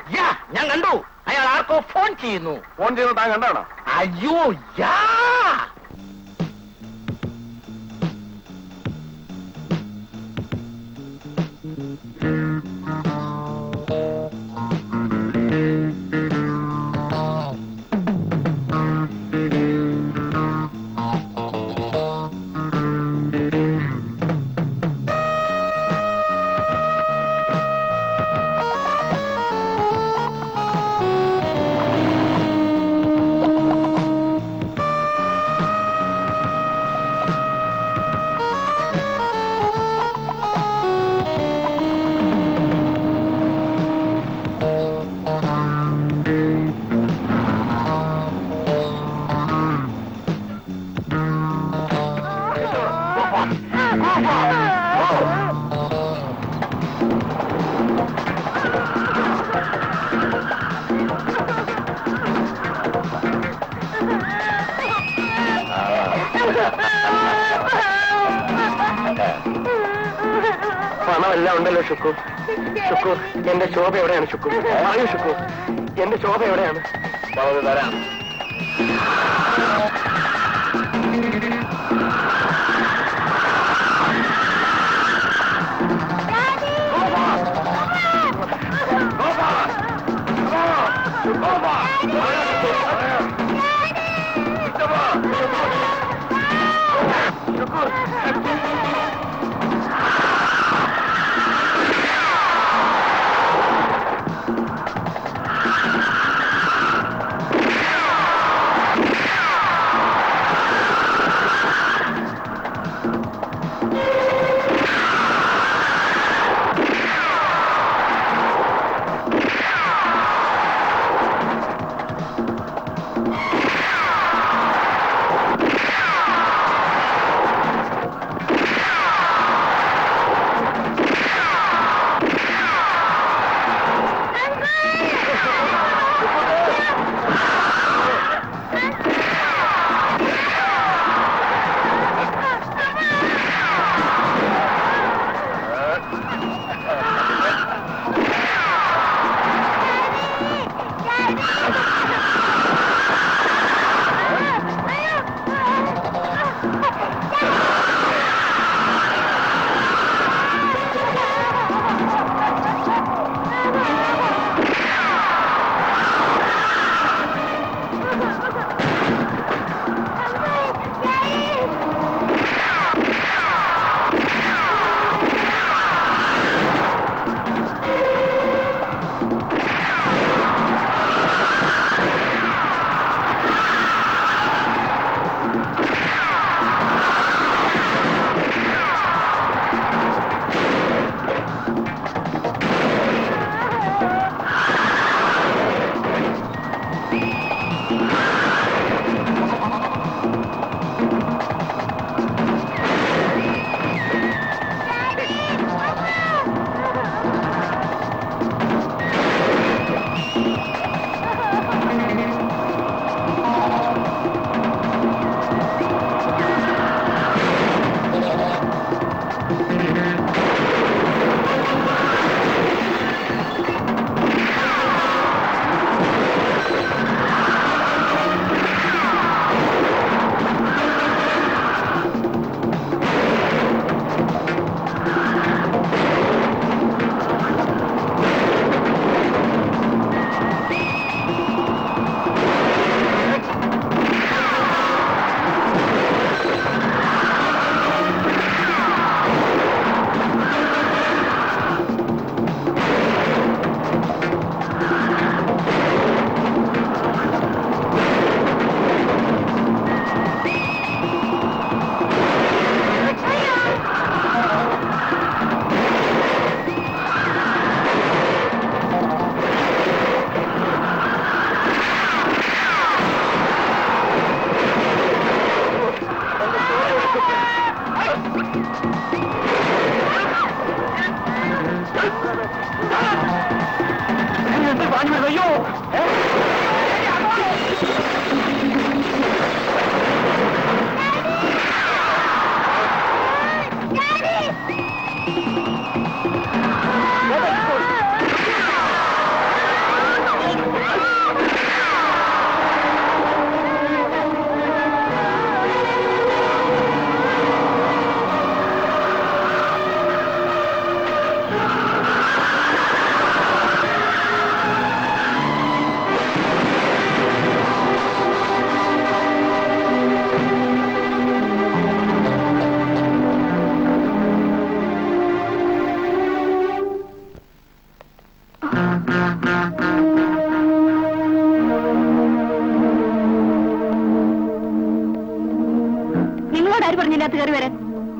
ഞാൻ കണ്ടു. അയാൾ ആർക്കോ ഫോൺ ചെയ്യുന്നു. ഫോൺ ചെയ്യുന്നത് താൻ കണ്ടാണോ? അയ്യോ, യാ. എല്ലാം ഉണ്ടല്ലോ ഷുക്കു. ഷുക്കു, എന്റെ ശോഭ എവിടെയാണ് ഷുക്കു? പറയൂ ഷുക്കു, എന്റെ ശോഭ എവിടെയാണ്? തരാം.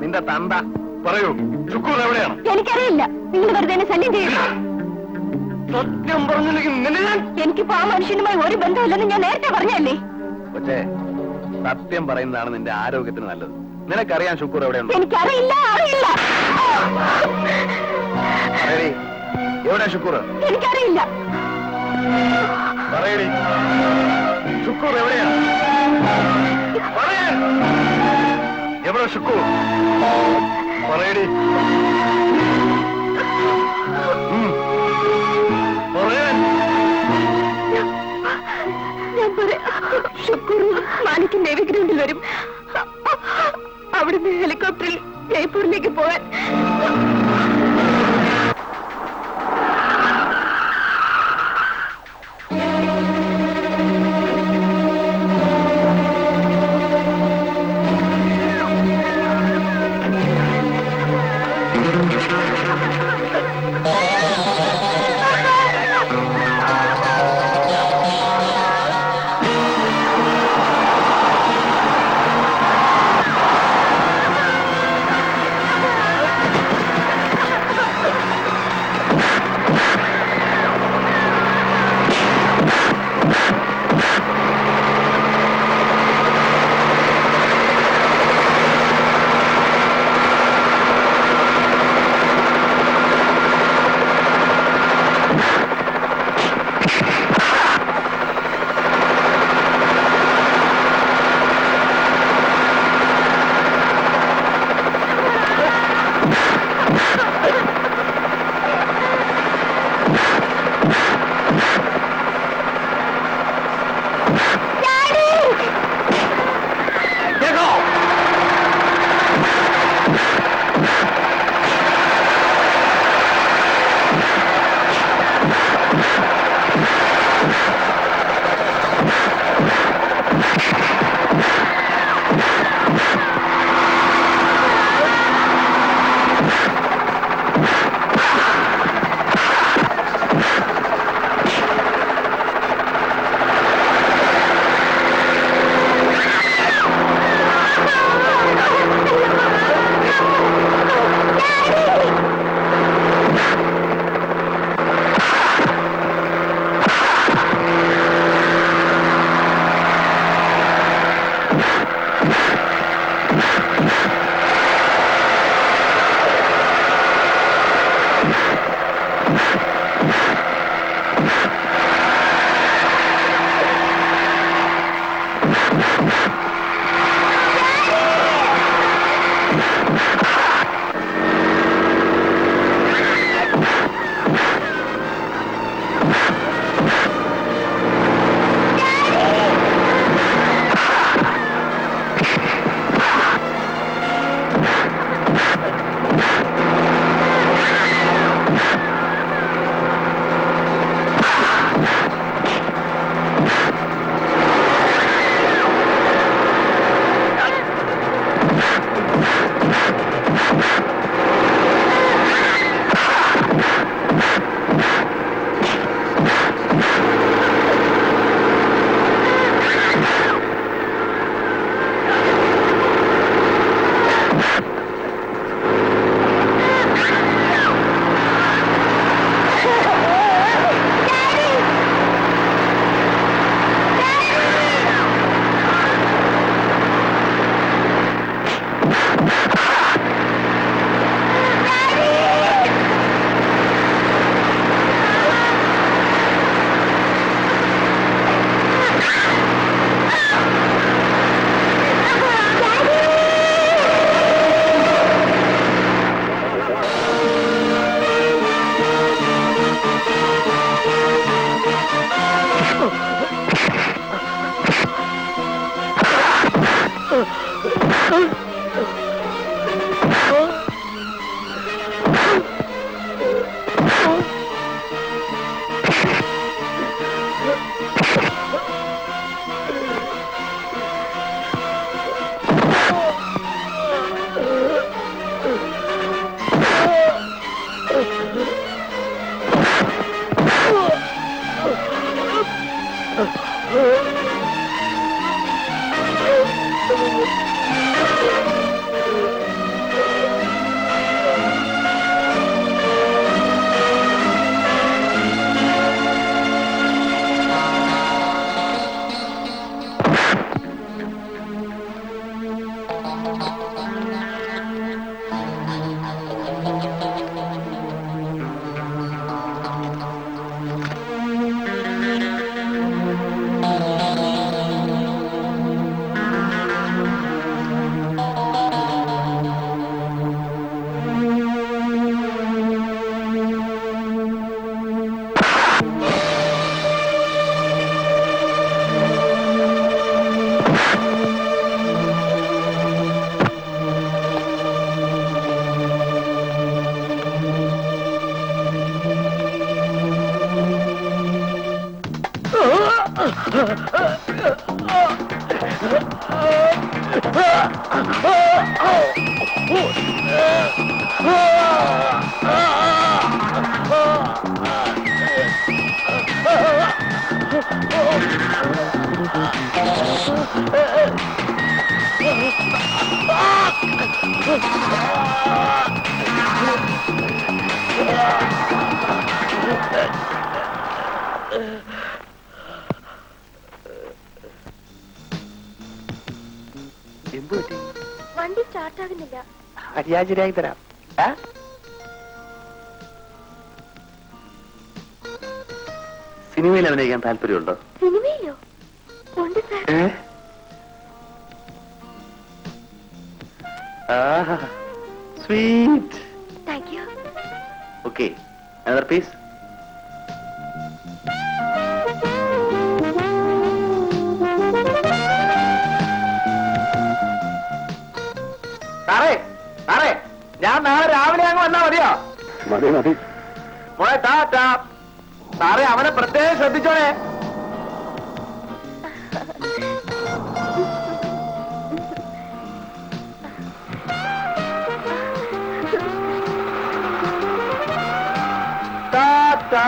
നിന്റെ തന്ത പറയൂ, ഷുക്കൂർ എവിടെയാണ്? എനിക്കറിയില്ല. നിങ്ങൾ വെറുതെ എന്നെ ശല്യം ചെയ്യില്ല. സത്യം പറഞ്ഞില്ലെങ്കിൽ നിന്നെ ഞാൻ... എനിക്കിപ്പോ ആ മനുഷ്യനുമായി ഒരു ബന്ധമില്ലെന്ന് ഞാൻ നേരത്തെ പറഞ്ഞല്ലേ. പക്ഷേ സത്യം പറയുന്നതാണ് നിന്റെ ആരോഗ്യത്തിന് നല്ലത്. നിനക്കറിയാൻ ഷുക്കൂർ എവിടെയുണ്ട്? എനിക്കറിയില്ല, അറിയില്ല. പറയടി, എവിടെ ഷുക്കൂർ? എനിക്കറിയില്ല. പറയടി, ഷുക്കൂർ എവിടെയാണ്? പറയാ, എവിടെ ഷുക്കൂർ? പറയടി. വരും. അവിടുന്ന് ഹെലികോപ്റ്ററിൽ ജയ്പൂരിലേക്ക് പോകാൻ. എന്തു പറ്റി? വണ്ടി സ്റ്റാർട്ട് ആകുന്നില്ല. അരിയാചരിയായി തരാം. സിനിമയിൽ അഭിനയിക്കാൻ താല്പര്യമുണ്ടോ? സിനിമയിലോ? ഉണ്ട് sir. Sweet. Thank you. Okay, another piece. സാറേ ഞാൻ നാളെ രാവിലെ അങ്ങ് വന്നാ മതിയോ? മതി മതി. മോളെ ടാറ്റാ. സാറേ അവനെ പ്രത്യേകം ശ്രദ്ധിച്ചോളെ. ടാറ്റാ.